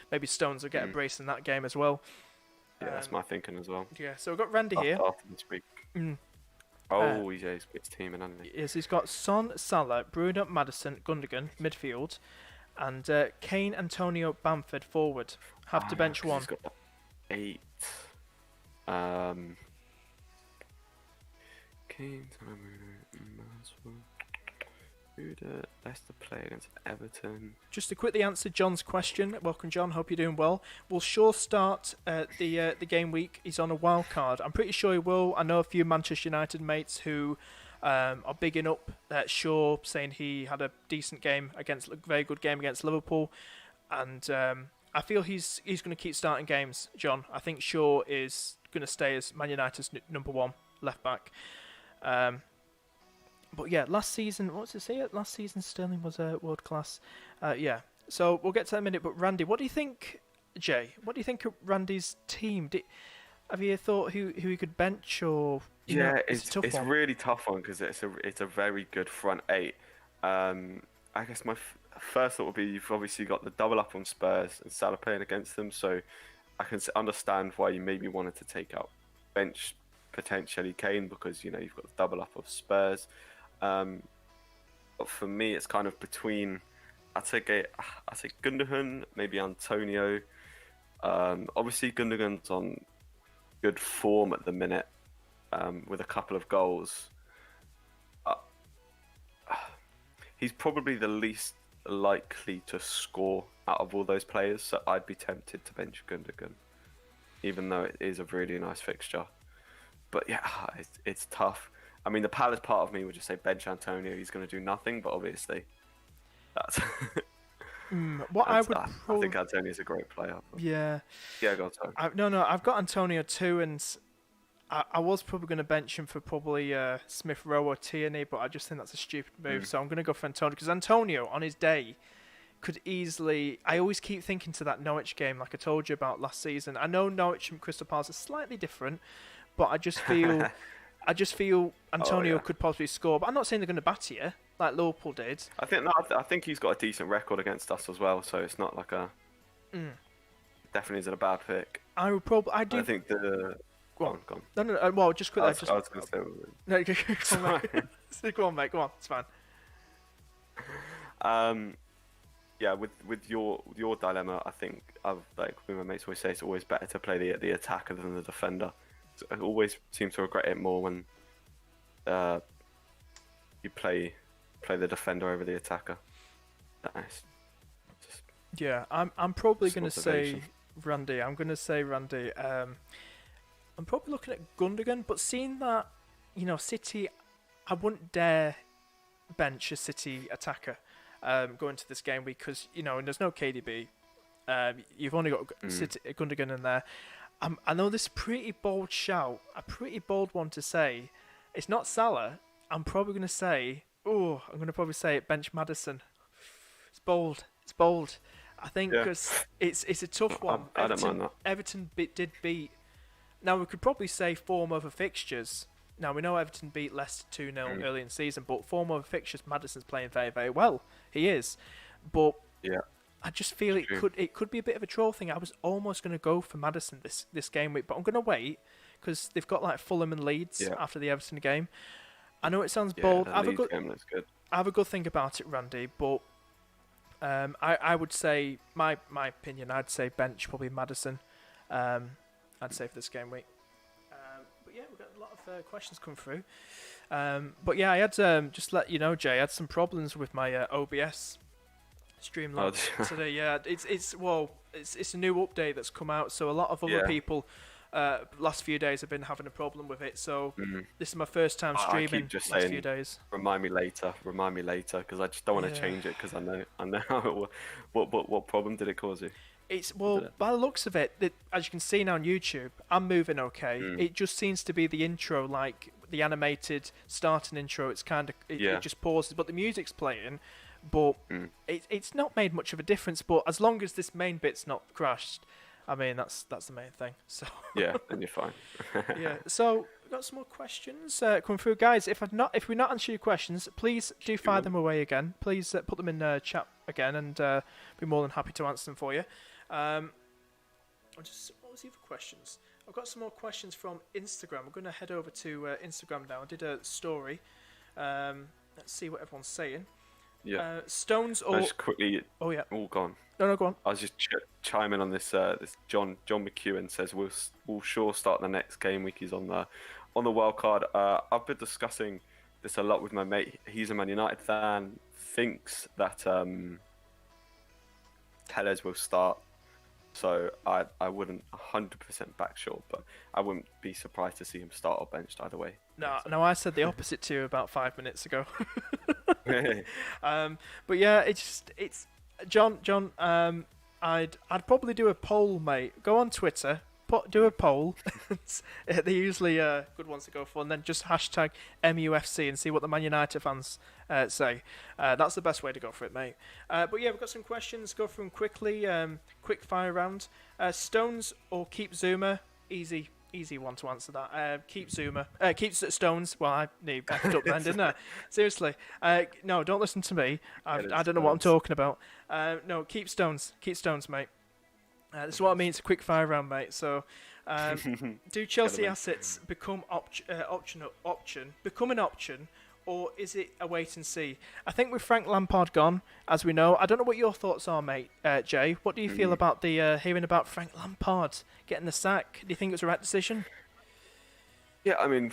Maybe Stones will get a brace in that game as well. Yeah, that's my thinking as well. Yeah, so we've got Randy here. After this week. He's splits team in, hasn't he? Yes, he's got Son, Salah, Bruno, Maddison, Gundogan, midfield, and Kane, Antonio, Bamford, forward. Have to bench one. He's got 8. Kane, who did Leicester play against Everton? Just to quickly answer John's question. Welcome, John. Hope you're doing well. Will Shaw start the game week? He's on a wild card. I'm pretty sure he will. I know a few Manchester United mates who are bigging up Shaw, saying he had a decent game very good game against Liverpool, and I feel he's going to keep starting games. John, I think Shaw is going to stay as Man United's number one left back. But yeah, last season, what does it say? Last season Sterling was world class. Yeah. So we'll get to that in a minute. But Randy, what do you think, Jay? What do you think of Randy's team? Have you thought who he could bench or? It's a really tough one because it's a very good front eight. I guess my first thought would be you've obviously got the double up on Spurs and Salah playing against them, so I can understand why you maybe wanted to take out bench potentially Kane because you've got the double up of Spurs. But for me, it's kind of between I'd say Gundogan, maybe Antonio. Obviously Gundogan's on good form at the minute with a couple of goals. He's probably the least likely to score out of all those players, so I'd be tempted to bench Gundogan, even though it is a really nice fixture. But yeah, it's tough. I mean, the Palace part of me would just say bench Antonio. He's going to do nothing, but obviously, that's. I think Antonio's a great player. Yeah. Yeah, go on. No, I've got Antonio too, and I was probably going to bench him for probably Smith Rowe or Tierney, but I just think that's a stupid move. So I'm going to go for Antonio because Antonio on his day could easily. I always keep thinking to that Norwich game, like I told you about last season. I know Norwich and Crystal Palace are slightly different, but I just feel Antonio could possibly score. But I'm not saying they're going to batter you like Liverpool did. I think he's got a decent record against us as well, so it's not like a. Definitely isn't a bad pick. I think the. Go on. No. Well, just quickly. I was going to say. No, go on, mate. Go on, mate. Go on. It's fine. Yeah, with your dilemma, I think like my mates always say, it's always better to play the attacker than the defender. So I always seem to regret it more when you play the defender over the attacker. Nice. Yeah, I'm probably going to say Randy. I'm probably looking at Gundogan, but seeing that, City, I wouldn't dare bench a City attacker going to this game week because, and there's no KDB. You've only got City, Gundogan in there. I know this is a pretty bold shout, a pretty bold one to say. It's not Salah. I'm probably going to say bench Maddison. It's bold. I think because it's a tough one. I don't mind that. Everton did beat. Now, we could probably say form over fixtures. Now, we know Everton beat Leicester 2-0 early in the season, but form over fixtures, Maddison's playing very, very well. He is. But I just feel it could be a bit of a troll thing. I was almost going to go for Maddison this game week, but I'm going to wait because they've got like Fulham and Leeds after the Everton game. I know it sounds bold. I have a good think about it, Randy, but I would say, my opinion, I'd say bench probably Maddison. I'd say for this game week. But yeah, we've got a lot of questions come through. But yeah, I had just let you know, Jay, I had some problems with my OBS Streamlabs today. Yeah, it's a new update that's come out, so a lot of other people last few days have been having a problem with it. So this is my first time streaming. I keep just last few days. Remind me later, because I just don't want to change it because I know how it will. What problem did it cause you? It's by the looks of it, as you can see now on YouTube, I'm moving okay. It just seems to be the intro, like the animated starting intro. It's kind of it just pauses, but the music's playing. But it's not made much of a difference. But as long as this main bit's not crashed, I mean that's the main thing. So yeah, then you're fine. Yeah. So we've got some more questions coming through, guys. If we're not answering your questions, please do fire them away again. Please put them in chat again, and be more than happy to answer them for you. What was the other questions? I've got some more questions from Instagram. We're going to head over to Instagram now. I did a story. Let's see what everyone's saying. Yeah. Stones or... Just quickly... Oh, yeah. All gone. No, go on. I was just chiming on this. This John McEwen says we'll sure start the next game week. He's on the wild card. I've been discussing this a lot with my mate. He's a Man United fan. Thinks that Tellez will start. So I wouldn't 100% back Shaw, but I wouldn't be surprised to see him start or benched either way. No, I said the opposite to you about 5 minutes ago. But yeah, it's John. I'd probably do a poll, mate. Go on Twitter do a poll. They're usually good ones to go for, and then just hashtag MUFC and see what the Man United fans say. That's the best way to go for it, mate. But yeah, we've got some questions. Go through them quickly. Quick fire round. Stones or keep Zuma? Easy one to answer that. Keep Zuma. Keep Stones. Well, I effed up then, didn't I? Seriously. No, don't listen to me. I don't know what I'm talking about. No, keep Stones. Keep Stones, mate. This is what I mean. It's a quick fire round, mate. So, do Chelsea assets become become an option, or is it a wait and see? I think with Frank Lampard gone, as we know, I don't know what your thoughts are, mate. Jay, what do you feel about the hearing about Frank Lampard getting the sack? Do you think it was the right decision? Yeah, I mean,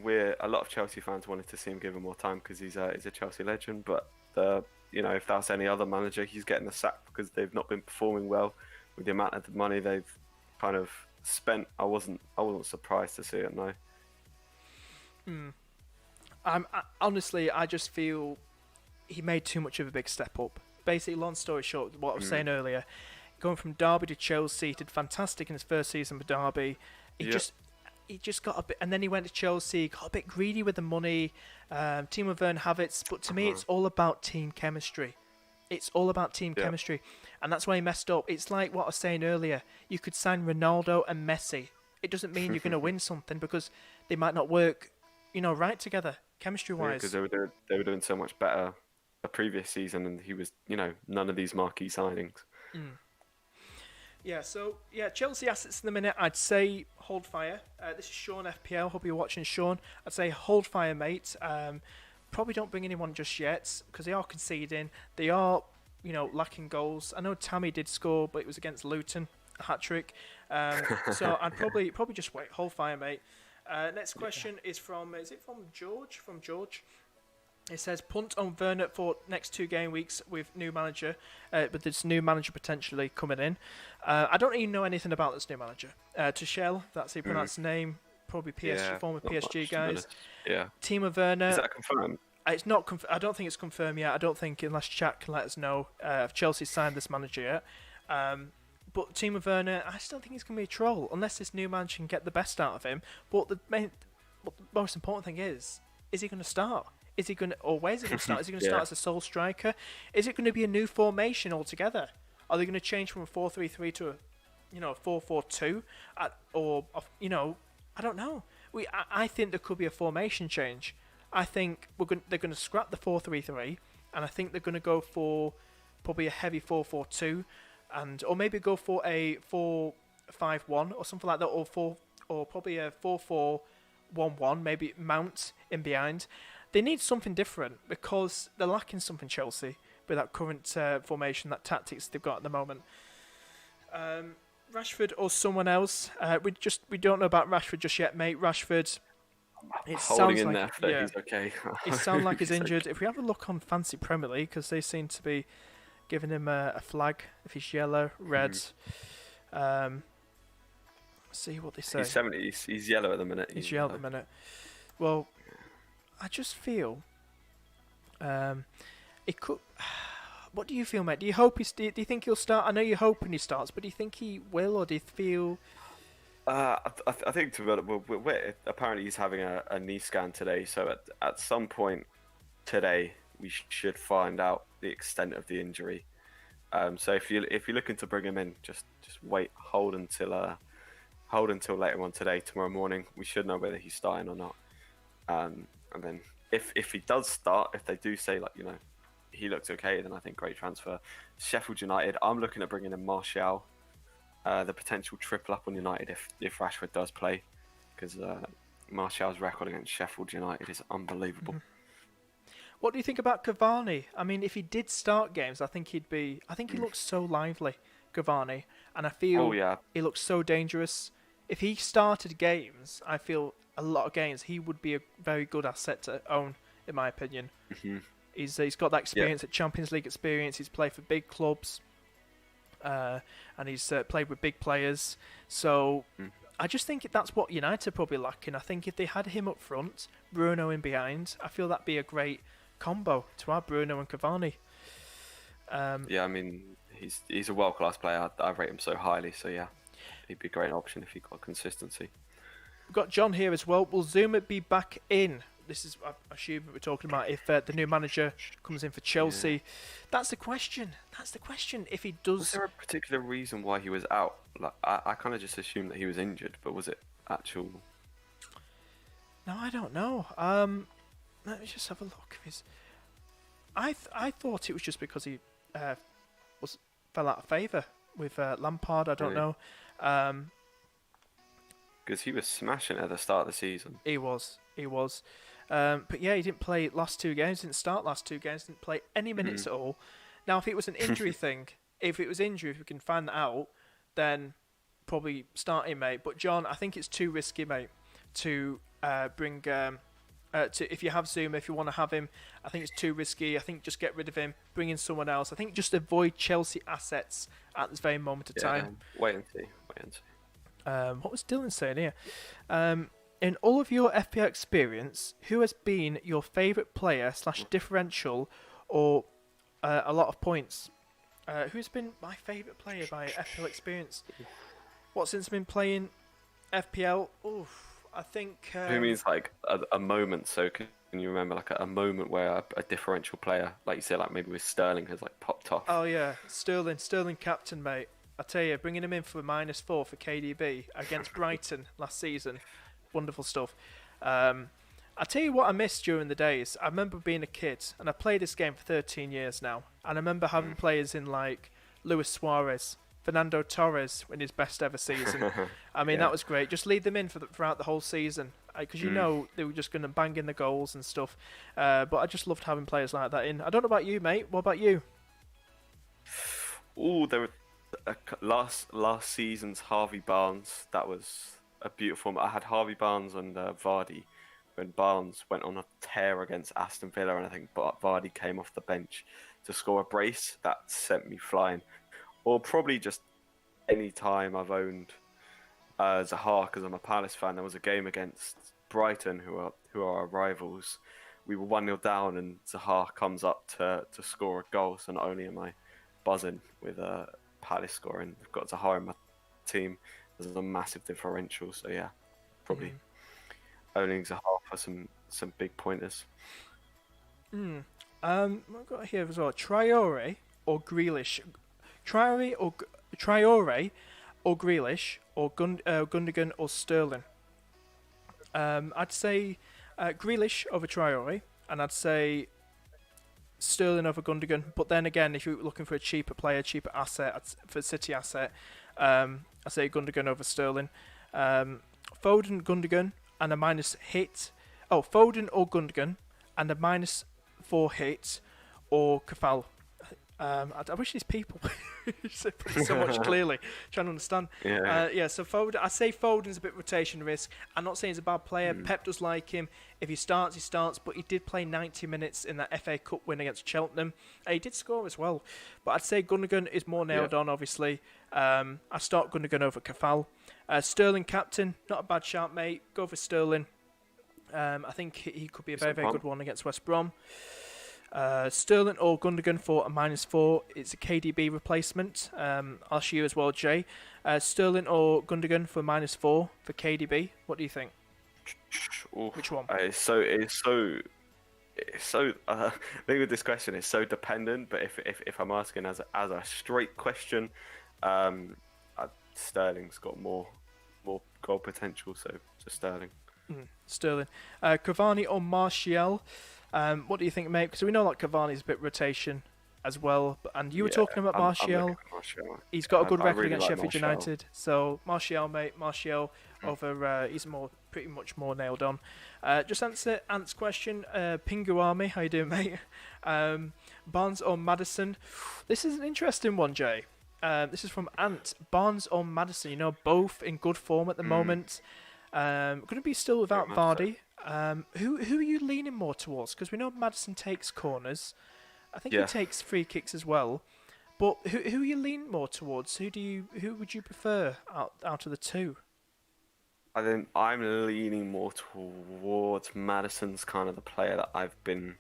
we're a lot of Chelsea fans wanted to see him given more time because he's a Chelsea legend, but if that's any other manager, he's getting the sack because they've not been performing well with the amount of money they've kind of spent. I wasn't surprised to see it. No. Honestly, I just feel he made too much of a big step up. Basically, long story short, what I was saying earlier, going from Derby to Chelsea, he did fantastic in his first season with Derby. He just got a bit, and then he went to Chelsea, got a bit greedy with the money. Team of Vern Havertz, but to me, it's all about team chemistry. It's all about team chemistry, and that's why he messed up. It's like what I was saying earlier. You could sign Ronaldo and Messi. It doesn't mean you're going to win something because they might not work, right together, chemistry-wise. Because they were doing so much better the previous season, and he was, none of these marquee signings. Yeah, so, Chelsea assets in the minute, I'd say hold fire. This is Sean FPL. Hope you're watching, Sean. I'd say hold fire, mate. Probably don't bring anyone just yet because they are conceding. They are, lacking goals. I know Tammy did score, but it was against Luton, a hat-trick. So I'd probably just wait. Hold fire, mate. Next question is from George? From George. It says punt on Werner for next 2 game weeks with new manager, with this new manager potentially coming in. I don't even know anything about this new manager. Tuchel, that's how you pronounce the name. Probably PSG, former PSG guys. Yeah. Team of Werner. Is that confirmed? It's not. I don't think it's confirmed yet. I don't think unless Chat can let us know if Chelsea signed this manager yet. But Team of Werner, I still think he's going to be a troll unless this new manager can get the best out of him. But the most important thing is he going to start? Is he going to, or where's he going to start? Is he going to start as a sole striker? Is it going to be a new formation altogether? Are they going to change from a 4-3-3 to a 4-4-2? I don't know. I think there could be a formation change. I think they're going to scrap the 4-3-3, and I think they're going to go for probably a heavy 4-4-2, or maybe go for a 4-5-1 or something like that, or probably a 4-4-1-1. Maybe Mount in behind. They need something different because they're lacking something, Chelsea, with that current formation, that tactics they've got at the moment. Rashford or someone else? We don't know about Rashford just yet, mate. Rashford, it holding sounds in like there, he's okay. It sounds like he's injured. If we have a look on Fancy Premier League, because they seem to be giving him a flag if he's yellow, red. See what they say. He's 70. He's yellow at the minute. He's yellow at the minute. Well, I just feel it could. What do you feel, mate? Do you hope do you think he'll start? I know you're hoping he starts, but do you think he will, or do you feel? I think apparently he's having a knee scan today, so at some point today we should find out the extent of the injury. So if you're looking to bring him in, just wait, hold until later on today, tomorrow morning. We should know whether he's starting or not. And then if he does start, if they do say he looks okay, then I think great transfer. Sheffield United, I'm looking at bringing in Martial. The potential triple up on United if Rashford does play, because Martial's record against Sheffield United is unbelievable. What do you think about Cavani? I mean, if he did start games, I think he looks so lively, Cavani, and I feel he looks so dangerous. If he started games, I feel a lot of games he would be a very good asset to own, in my opinion. He's got that experience, at Champions League experience. He's played for big clubs, and he's played with big players. So I just think that's what United are probably lacking. I think if they had him up front, Bruno in behind, I feel that'd be a great combo to have Bruno and Cavani. I mean, he's a world-class player. I rate him so highly. So yeah. he'd be a great option if he got consistency. We've got John here as well. Will Zuma be back in? This is, I assume we're talking about if the new manager comes in for Chelsea. Yeah. That's the question. If he does... Was there a particular reason why he was out? Like, I kind of just assumed that he was injured, but was it actual? No, I don't know. Let me just have a look. I thought it was just because he fell out of favour with Lampard. I don't know. Because he was smashing at the start of the season. He was. But yeah, he didn't play last 2 games. Didn't start last 2 games. Didn't play any minutes at all. Now, if it was an injury thing, if we can find that out, then probably start him, mate. But John, I think it's too risky, mate, to bring. If you have Zuma, if you want to have him, I think it's too risky. I think just get rid of him, bring in someone else. I think just avoid Chelsea assets at this very moment of time. Wait and see. What was Dylan saying here? In all of your FPL experience, who has been your favourite player / differential or a lot of points? Who's been my favourite player by FPL experience? What, since I've been playing FPL? Oof. I think... Who means like a moment, so can you remember like a moment where a differential player, like you said, like maybe with Sterling has like popped off? Oh yeah, Sterling captain, mate. I tell you, bringing him in for -4 for KDB against Brighton last season, wonderful stuff. I tell you what I missed during the days. I remember being a kid, and I played this game for 13 years now, and I remember having players in like Luis Suarez, Fernando Torres in his best ever season. I mean, that was great. Just leave them in throughout the whole season, because you know they were just going to bang in the goals and stuff. But I just loved having players like that in. I don't know about you, mate. What about you? Oh, there were last season's Harvey Barnes. That was a beautiful. I had Harvey Barnes and Vardy when Barnes went on a tear against Aston Villa, and I think Vardy came off the bench to score a brace. That sent me flying. Or probably just any time I've owned Zaha, because I'm a Palace fan. There was a game against Brighton, who are our rivals. We were 1-0 down, and Zaha comes up to score a goal. So not only am I buzzing with Palace scoring, I've got Zaha in my team. There's a massive differential. So yeah, probably owning Zaha for some big pointers. I've got here as well. Traore or Grealish. Traore or Grealish or Gundogan or Sterling. I'd say Grealish over Traore, and I'd say Sterling over Gundogan. But then again, if you're looking for a cheaper player, cheaper asset for City asset, I say Gundogan over Sterling. Foden, Gundogan, and a -hit. Oh, Foden or Gundogan and a -4 hit, or Kafal. I wish these people said so much clearly, trying to understand. So Foden, I say Foden's a bit rotation risk. I'm not saying he's a bad player. Pep does like him. If he starts, he starts. But he did play 90 minutes in that FA Cup win against Cheltenham. He did score as well. But I'd say Gundogan is more nailed on, obviously. I start Gundogan over Kafal. Sterling captain, not a bad shout, mate. Go for Sterling. I think he could be a very, very good one against West Brom. Sterling or Gundogan for a -4. It's a KDB replacement. I'll ask you as well, Jay. Sterling or Gundogan for -4 for KDB. What do you think? Which one? It's so. I think with this question, it's so dependent. But if I'm asking as a straight question, Sterling's got more goal potential. So just Sterling. Sterling. Cavani or Martial. What do you think, mate? Because we know like Cavani's a bit rotation as well. And you were talking about Martial. He's got a good record against Sheffield United. So Martial, mate. Martial over. He's pretty much more nailed on. Just answer Ant's question. Pinguami, how you doing, mate? Barnes or Maddison. This is an interesting one, Jay. This is from Ant. Barnes or Maddison. You know, both in good form at the moment. Going to be still without Vardy. Who are you leaning more towards? Because we know Maddison takes corners. I think he takes free kicks as well. But who are you leaning more towards? Who would you prefer out of the two? I think I'm leaning more towards Maddison's kind of the player that I've been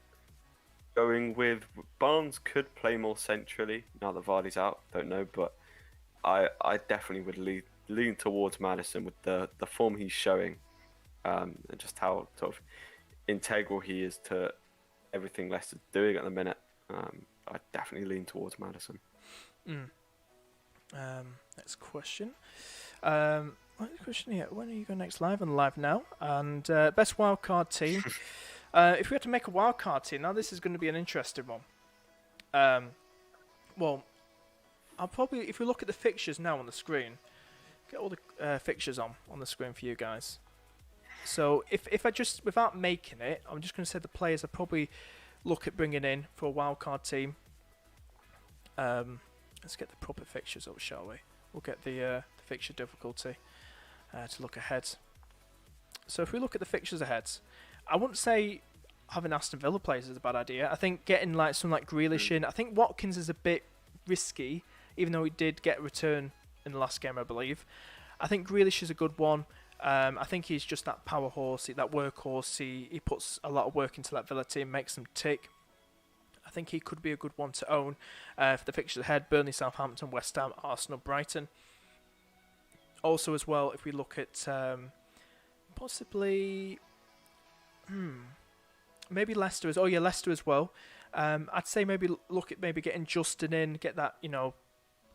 going with. Barnes could play more centrally now that Vardy's out. Don't know, but I definitely would lean towards Madison with the form he's showing, and just how sort of integral he is to everything Leicester's doing at the minute. I definitely lean towards Madison. Next question. What's the question here? When are you going next live? On live now. And best wildcard team. If we had to make a wildcard team, now this is going to be an interesting one. Well, I'll probably, if we look at the fixtures now on the screen, get all the fixtures on the screen for you guys. So if I just, without making it, I'm just going to say the players I probably look at bringing in for a wildcard team. Let's get the proper fixtures up, shall we? We'll get the fixture difficulty to look ahead. So if we look at the fixtures ahead, I wouldn't say having Aston Villa players is a bad idea. I think getting like someone like Grealish in, I think Watkins is a bit risky, even though he did get a return in the last game, I believe. I think Grealish is a good one. I think he's just that power horse, that workhorse. He puts a lot of work into that Villa team, makes them tick. I think he could be a good one to own. For the fixtures ahead, Burnley, Southampton, West Ham, Arsenal, Brighton. Also as well, if we look at possibly... maybe Leicester as... Oh yeah, Leicester as well. I'd say maybe look at maybe getting Justin in, get that,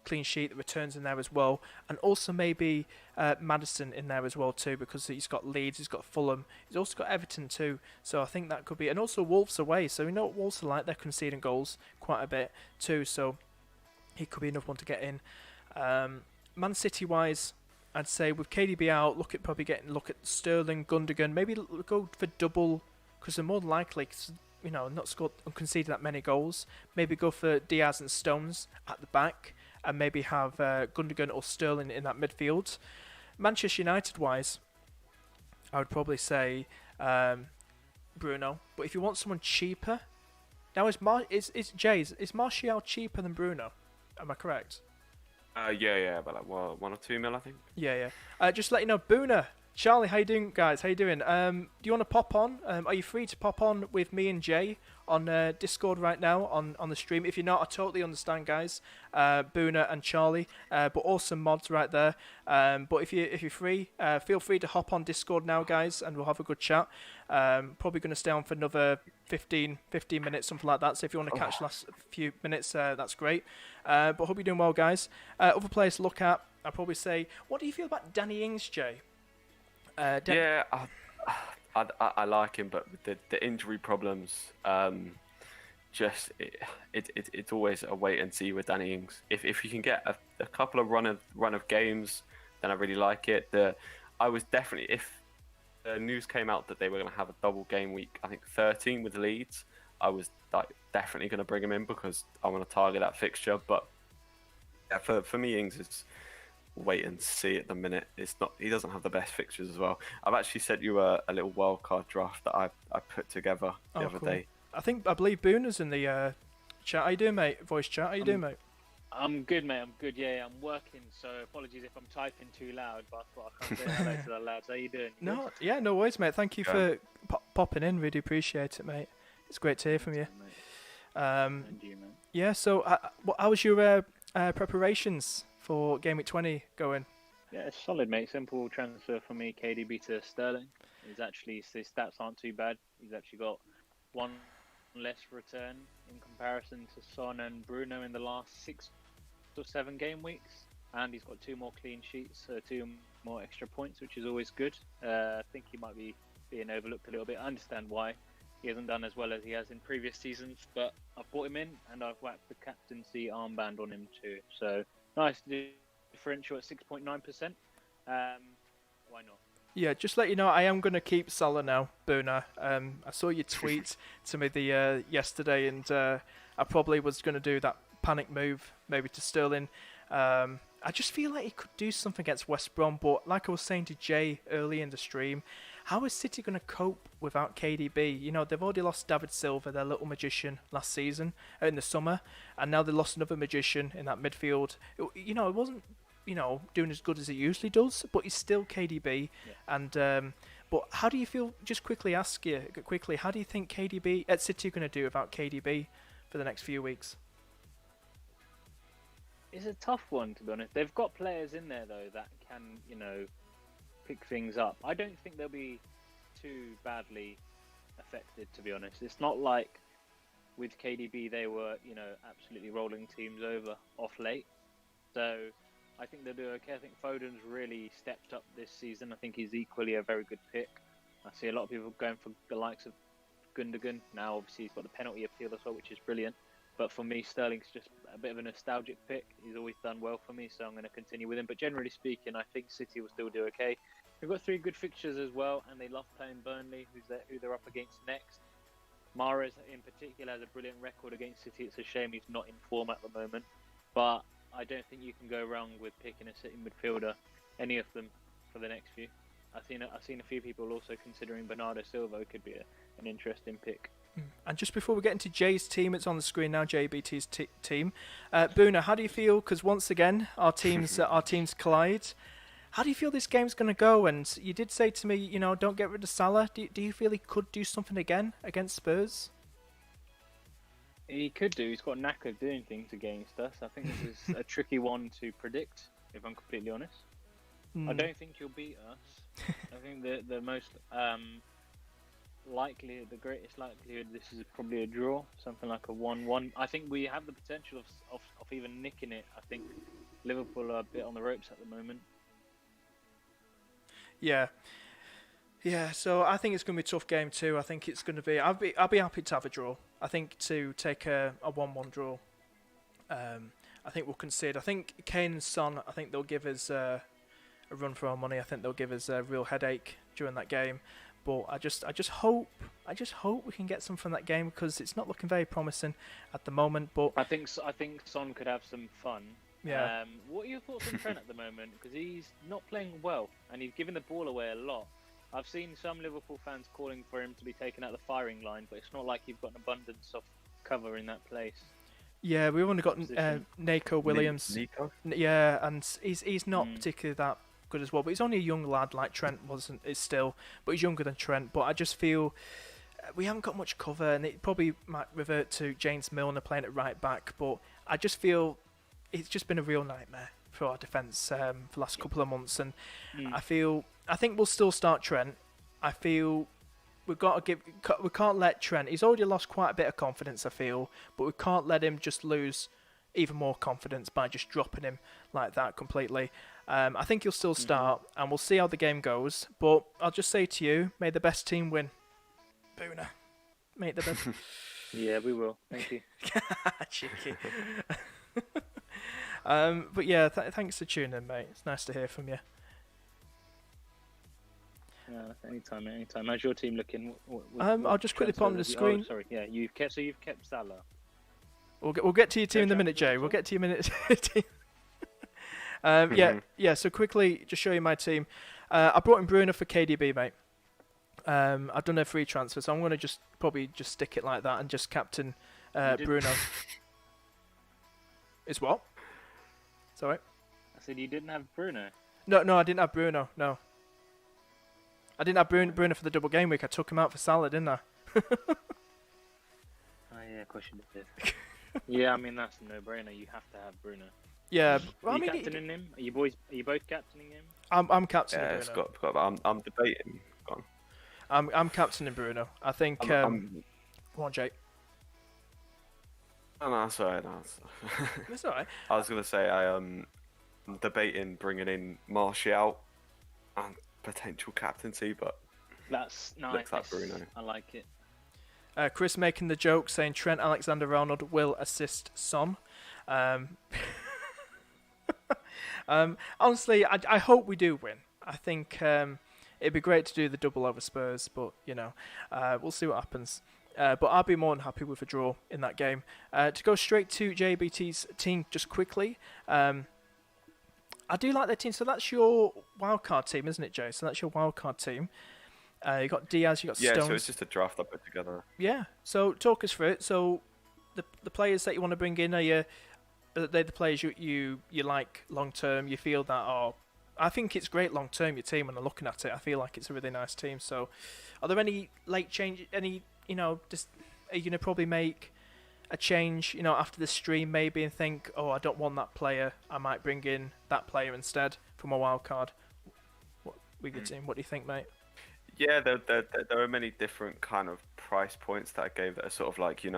clean sheet, the returns in there as well, and also maybe Maddison in there as well too, because he's got Leeds, he's got Fulham, he's also got Everton too, so I think that could be, and also Wolves away, so we know what Wolves are like, they're conceding goals quite a bit too, so he could be enough one to get in. Man City wise, I'd say with KDB out, look at Sterling, Gundogan, maybe go for double, because they're more likely, not scored and conceded that many goals. Maybe go for Diaz and Stones at the back, and maybe have Gundogan or Sterling in that midfield. Manchester United-wise, I would probably say Bruno. But if you want someone cheaper, now is Martial cheaper than Bruno? Am I correct? Yeah, about like 1 or 2 mil, I think. Yeah. Just to let you know, Bhuna, Charlie, how you doing, guys? How you doing? Do you want to pop on? Are you free to pop on with me and Jay on Discord right now on the stream? If you're not, I totally understand, guys. Bhuna and Charlie, but awesome mods right there. But if you're free, feel free to hop on Discord now, guys, and we'll have a good chat. Probably going to stay on for another 15 minutes, something like that. So if you want to catch the last few minutes, that's great. But hope you're doing well, guys. Other players to look at, I'd probably say, what do you feel about Danny Ings, Jay? Yeah, I like him, but with the injury problems, it's always a wait and see with Danny Ings. If you can get a couple of run of games, then I really like it. I was definitely, if the news came out that they were going to have a double game week, I think 13 with Leeds, I was definitely going to bring him in because I want to target that fixture. But yeah, for me, Ings is wait and see at the minute. It's not, he doesn't have the best fixtures as well. I've actually sent you a little wildcard draft that I put together the other day. I believe Booner's in the chat. How you doing, mate? Voice chat. How you doing, mate? I'm good, mate. I'm good. Yeah, I'm working, so apologies if I'm typing too loud, but I thought I can't say hello to the lads. How you doing? No worries, mate. Thank you for popping in. Really appreciate it, mate. It's great to hear from you. And you, man. Yeah. So, how was your preparations for Gameweek 20 going? Yeah, it's solid, mate. Simple transfer for me, KDB to Sterling. His stats aren't too bad. He's actually got one less return in comparison to Son and Bruno in the last 6 or 7 game weeks, and he's got 2 more clean sheets, 2 more extra points, which is always good. I think he might be being overlooked a little bit. I understand why he hasn't done as well as he has in previous seasons, but I've brought him in and I've whacked the captaincy armband on him too. So nice differential at 6.9%. Why not? Yeah, just let you know, I am going to keep Salah now, Buna. I saw your tweet to me yesterday, and I probably was going to do that panic move, maybe to Sterling. I just feel like he could do something against West Brom, but like I was saying to Jay early in the stream, how is City going to cope without KDB? They've already lost David Silva, their little magician, last season, in the summer, and now they lost another magician in that midfield. It wasn't doing as good as it usually does, but he's still KDB. Yeah. And but how do you feel? Just quickly ask you quickly, how do you think KDB at City are going to do without KDB for the next few weeks? it's a tough one, to be honest. They've got players in there though that can, pick things up. I don't think they'll be too badly affected, to be honest. It's not like with KDB they were, absolutely rolling teams over off late. So I think they'll do okay. I think Foden's really stepped up this season. I think he's equally a very good pick. I see a lot of people going for the likes of Gundogan. Now, obviously, he's got the penalty appeal as well, which is brilliant. But for me, Sterling's just a bit of a nostalgic pick. He's always done well for me, so I'm going to continue with him. But generally speaking, I think City will still do okay. We've got 3 good fixtures as well, and they love playing Burnley, who they're up against next. Mahrez, in particular, has a brilliant record against City. It's a shame he's not in form at the moment. But I don't think you can go wrong with picking a City midfielder, any of them, for the next few. I've seen a few people also considering Bernardo Silva could be an interesting pick. And just before we get into Jay's team, it's on the screen now, JBT's team. Bhuna, how do you feel? Because once again, our teams collide. How do you feel this game's going to go? And you did say to me, don't get rid of Salah. Do you feel he could do something again against Spurs? He could do. He's got a knack of doing things against us. I think this is a tricky one to predict, if I'm completely honest. I don't think he'll beat us. I think the most the greatest likelihood this is probably a draw, something like a 1-1. I think we have the potential of even nicking it. I think Liverpool are a bit on the ropes at the moment. Yeah, so I think it's going to be a tough game too. I think it's going to be... I'll be happy to have a draw. I think to take a 1-1 draw. I think we'll concede. I think Kane and Son, I think they'll give us a run for our money. I think they'll give us a real headache during that game. But I just hope we can get some from that game, because it's not looking very promising at the moment. But I think Son could have some fun. Yeah. What are your thoughts on Trent at the moment? Because he's not playing well, and he's giving the ball away a lot. I've seen some Liverpool fans calling for him to be taken out of the firing line, but it's not like you've got an abundance of cover in that place. Yeah, we've only got Nico Williams. Nico? Yeah, and he's not particularly that good as well. But he's only a young lad, like Trent is still. But he's younger than Trent. But I just feel we haven't got much cover, and it probably might revert to James Milner playing at right back. But I just feel it's just been a real nightmare for our defence for the last couple of months. And I think we'll still start Trent. I feel we can't let Trent. He's already lost quite a bit of confidence, I feel, but we can't let him just lose even more confidence by just dropping him like that completely. I think he'll still start, and we'll see how the game goes. But I'll just say to you, may the best team win. Bhuna, may the best. Yeah, we will. Thank you. Cheeky. But yeah, thanks for tuning in, mate. It's nice to hear from you. Anytime. How's your team looking? I'll just quickly put on the screen. Oh, sorry, yeah, you've kept Salah. We'll get to your team in a minute, Jay. We'll get to your minute. Yeah. So quickly, just show you my team. I brought in Bruno for KDB, mate. I've done a free transfer, so I'm going to probably stick it like that and just captain Bruno. Is what? Sorry. I said you didn't have Bruno. No, I didn't have Bruno. No. I didn't have Bruno for the double game week. I took him out for Salah, didn't I? Oh yeah, of course you did. Yeah, I mean that's a no-brainer. You have to have Bruno. Yeah, Are you captaining him? Are you both captaining him? I'm captaining Bruno. It's got. I'm debating. Go on. I'm captaining Bruno. I think. Come on, Jake. Oh, no, that's alright. That's alright. I was gonna say I'm debating bringing in Martial and potential captaincy, but that's nice. Looks like Bruno. I like it. Chris making the joke saying Trent Alexander-Arnold will assist Son. Honestly, I hope we do win. I think it'd be great to do the double over Spurs, but we'll see what happens. But I'll be more than happy with a draw in that game. To go straight to JBT's team just quickly. I do like their team. So that's your wildcard team, isn't it, Jay? So that's your wildcard team. You got Diaz, you got Stones. Yeah, so it's just a draft I put together. Yeah. So talk us through it. So the players that you want to bring in, are they the players you like long term? You feel that I think it's great long term. Your team, when I'm looking at it, I feel like it's a really nice team. So, are there any late changes? Any just are you gonna probably make a change, after the stream maybe, and think, oh, I don't want that player, I might bring in that player instead from a wild card. What do you think, mate? Yeah, there are many different kind of price points that I gave that are sort of like, you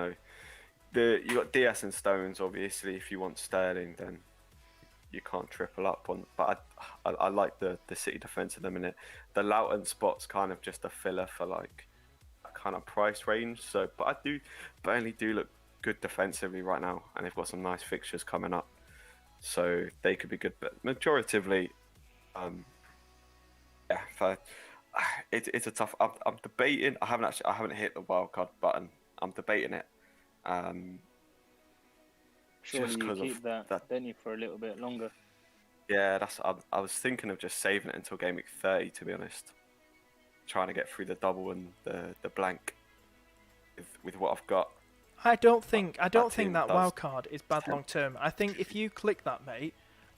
got DS and Stones. Obviously, if you want Sterling, then you can't triple up on. But I like the City defense in a minute. The Loughton spot's kind of just a filler for like that kind of price range. So, but Burnley do look good defensively right now, and they've got some nice fixtures coming up, so they could be good. But majoritively, it's a tough. I'm debating. I haven't hit the wildcard button. I'm debating it. Surely just you 'cause keep of that, don't you, for a little bit longer? Yeah, I was thinking of just saving it until Gameweek 30, to be honest. Trying to get through the double and the blank with what I've got. I don't think team that does wild card is bad long term. I think if you click that, mate,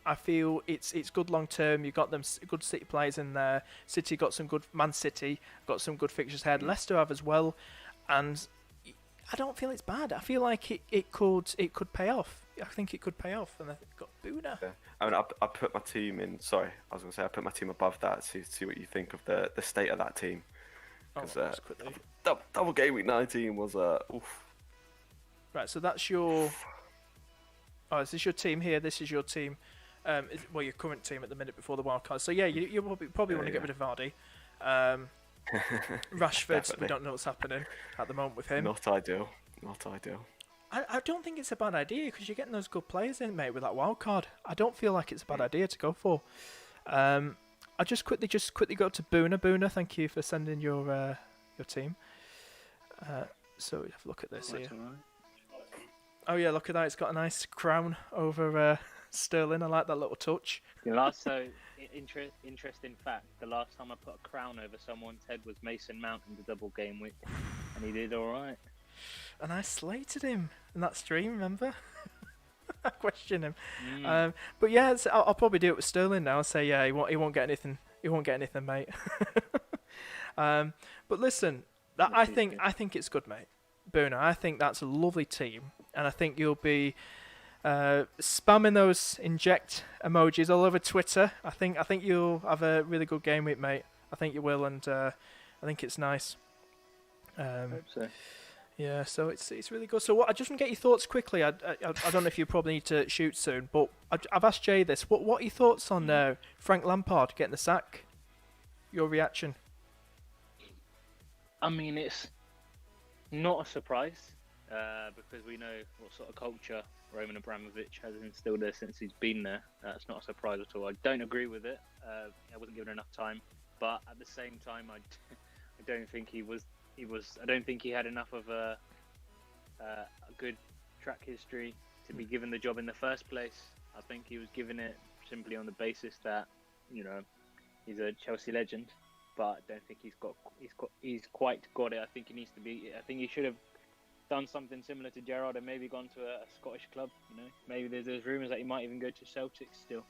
I feel it's good long term. You've got them good City players in there. City got some good. Man City got some good fixtures ahead. Leicester have as well, and I don't feel it's bad. I feel like it could pay off. I think it could pay off, and they've got Bhuna. Yeah. I mean, I put my team in. Sorry, I was going to say I put my team above that. See what you think of the state of that team. Because double game week 19 was oof. Right, so that's your. Oh, is this your team here? This is your team. Your current team at the minute before the wild card. So yeah, you probably want to get rid of Vardy. Rashford, we don't know what's happening at the moment with him. Not ideal. I don't think it's a bad idea because you're getting those good players in, mate, with that wild card. I don't feel like it's a bad idea to go for. I just quickly go to Bhuna. Bhuna, thank you for sending your team. So have a look at this here. Right. Oh yeah, look at that! It's got a nice crown over Sterling. I like that little touch. Interesting fact: the last time I put a crown over someone's head was Mason Mount in the double game week, and he did all right. And I slated him in that stream. Remember? I questioned him. But yeah, I'll probably do it with Sterling now. I'll say yeah, he won't get anything. He won't get anything, mate. But listen, I think it's good, mate. Bhuna, I think that's a lovely team, and I think you'll be spamming those inject emojis all over Twitter. I think you'll have a really good game week, mate. I think you will, and I think it's nice. Hope so. Yeah, so it's really good. So I just want to get your thoughts quickly. I don't know if you probably need to shoot soon, but I've asked Jay this. What are your thoughts on Frank Lampard getting the sack? Your reaction? I mean, it's not a surprise because we know what sort of culture Roman Abramovich has instilled there since he's been there. That's not a surprise at all. I don't agree with it. I wasn't given enough time, but at the same time, I don't think he was. I don't think he had enough of a good track history to be given the job in the first place. I think he was given it simply on the basis that he's a Chelsea legend, but I don't think he's quite got it. I think he needs to be. I think he should have done something similar to Gerrard and maybe gone to a Scottish club. Maybe there's rumours that he might even go to Celtic still.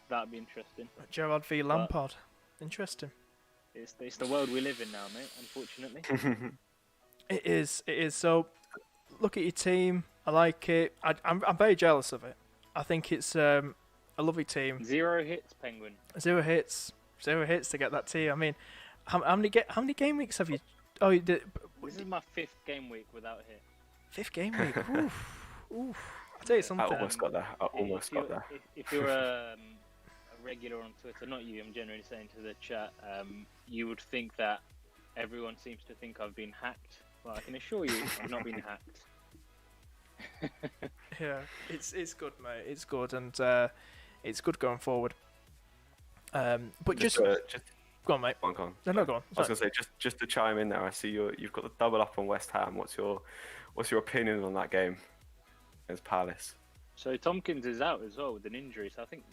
That'd be interesting. Gerrard v Lampard. Interesting. It's the world we live in now, mate, unfortunately. It is. So, look at your team. I like it. I'm very jealous of it. I think it's a lovely team. 0 hits, Penguin. 0 hits. 0 hits to get that team. I mean, how many game weeks have you? Oh, you did. This is my 5th game week without a hit. 5th game week. Oof. I'll tell you something. I almost got there. If you're a regular on Twitter, not you, I'm generally saying to the chat, you would think that everyone seems to think I've been hacked. Well, I can assure you I've not been hacked. Yeah, it's good, mate. It's good, and it's good going forward. But just go on, mate. Go on. No, go on. I was going to say, just to chime in there, I see you've got the double up on West Ham. What's your opinion on that game against Palace? So Tompkins is out as well with an injury, so I think.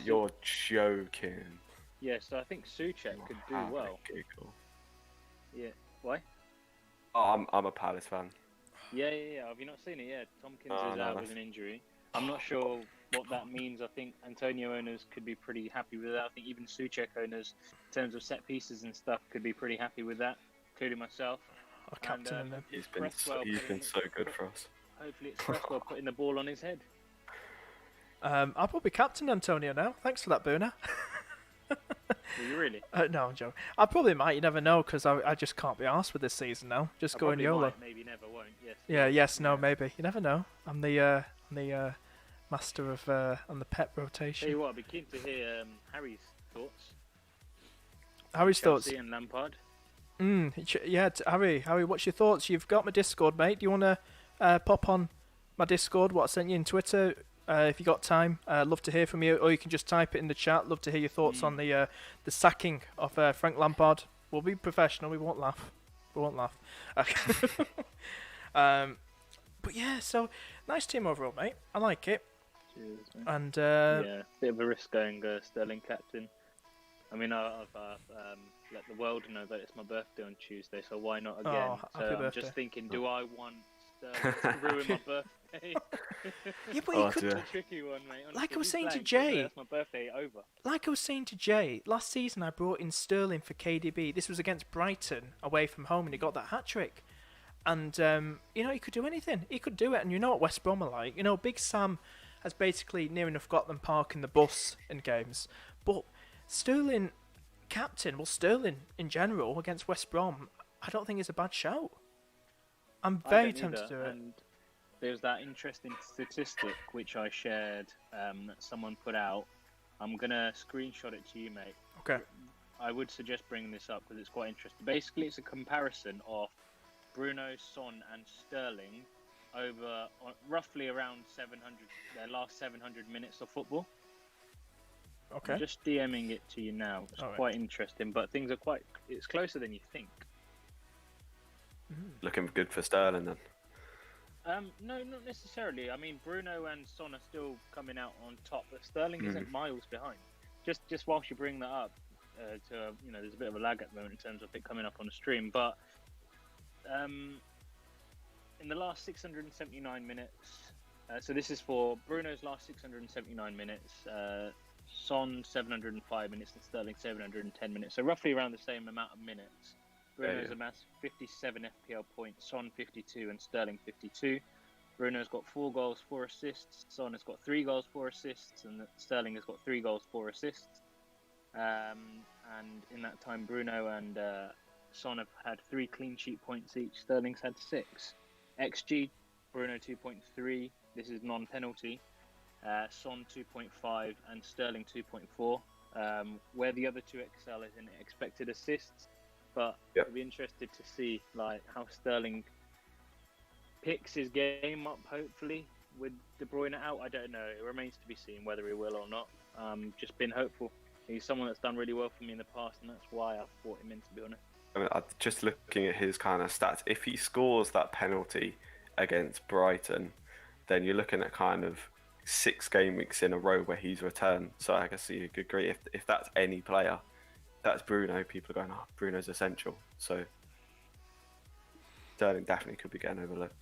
You're joking. Yeah, so I think Souček could do well. Yeah, why? Oh, I'm a Palace fan. Yeah. Have you not seen it? Yeah, Tompkins is out with an injury. I'm not sure what that means. I think Antonio owners could be pretty happy with that. I think even Souček owners, in terms of set pieces and stuff, could be pretty happy with that, including myself. or captaining him. He's been so good for us. Hopefully it's Cresswell putting the ball on his head. I'll probably captain Antonio now. Thanks for that, Bhuna. Will you really? No, I'm joking. I probably might. You never know, because I just can't be arsed with this season now. Just going YOLO. Might, maybe never won't. Yes. Yeah. Yes. No. Maybe. You never know. I'm the master of on the pep rotation. Tell you what, I'd be keen to hear Harry's thoughts. Harry's thoughts. Chelsea and Lampard. Yeah, Harry, what's your thoughts? You've got my Discord, mate. Do you want to pop on my Discord? What I sent you in Twitter? If you got time, love to hear from you. Or you can just type it in the chat. Love to hear your thoughts on the sacking of Frank Lampard. We'll be professional. We won't laugh. Okay. But yeah, so nice team overall, mate. I like it. Cheers, mate. And yeah, bit of a risk going Sterling captain. I mean, I've let the world know that it's my birthday on Tuesday, so why not again? Oh, so happy I'm birthday. just thinking, do I want Sterling to ruin my birthday? Yeah, but you could. It's a tricky one, mate. Honestly, Like I was if saying to he's Jay- blank, that's my birthday over. Like I was saying to Jay, last season I brought in Sterling for KDB. This was against Brighton away from home, and he got that hat trick. And he could do anything. He could do it. And you know what West Brom are like. Big Sam has basically near enough got them parking the bus in games. But Sterling, Sterling in general against West Brom, I don't think it's a bad shout. I'm very tempted to do it. And there's that interesting statistic which I shared that someone put out. I'm gonna screenshot it to you, mate. Okay. I would suggest bringing this up because it's quite interesting. Basically, it's a comparison of Bruno, Son, and Sterling over roughly around 700, their last 700 minutes of football. Okay. I'm just DMing it to you now. It's quite interesting, but things are it's closer than you think. Looking good for Sterling then. No, not necessarily. I mean, Bruno and Son are still coming out on top, but Sterling isn't miles behind. Just whilst you bring that up, there's a bit of a lag at the moment in terms of it coming up on the stream, but in the last 679 minutes, so this is for Bruno's last 679 minutes, Son 705 minutes and Sterling 710 minutes, so roughly around the same amount of minutes. Bruno's amassed 57 FPL points, Son 52 and Sterling 52. Bruno's got 4 goals, 4 assists, Son has got 3 goals, 4 assists, and Sterling has got 3 goals, 4 assists. And in that time, Bruno and Son have had 3 clean sheet points each. Sterling's had 6. XG, Bruno 2.3. This is non-penalty. Son 2.5 and Sterling 2.4. Where the other two excel is in expected assists. But I'd be interested to see how Sterling picks his game up. Hopefully, with De Bruyne out, I don't know. It remains to be seen whether he will or not. Just been hopeful. He's someone that's done really well for me in the past, and that's why I've brought him in, to be honest. I mean, just looking at his kind of stats, if he scores that penalty against Brighton, then you're looking at kind of 6 game weeks in a row where he's returned. So I guess you could agree if that's any player, that's Bruno. People are going, Bruno's essential. So Sterling definitely could be getting overlooked.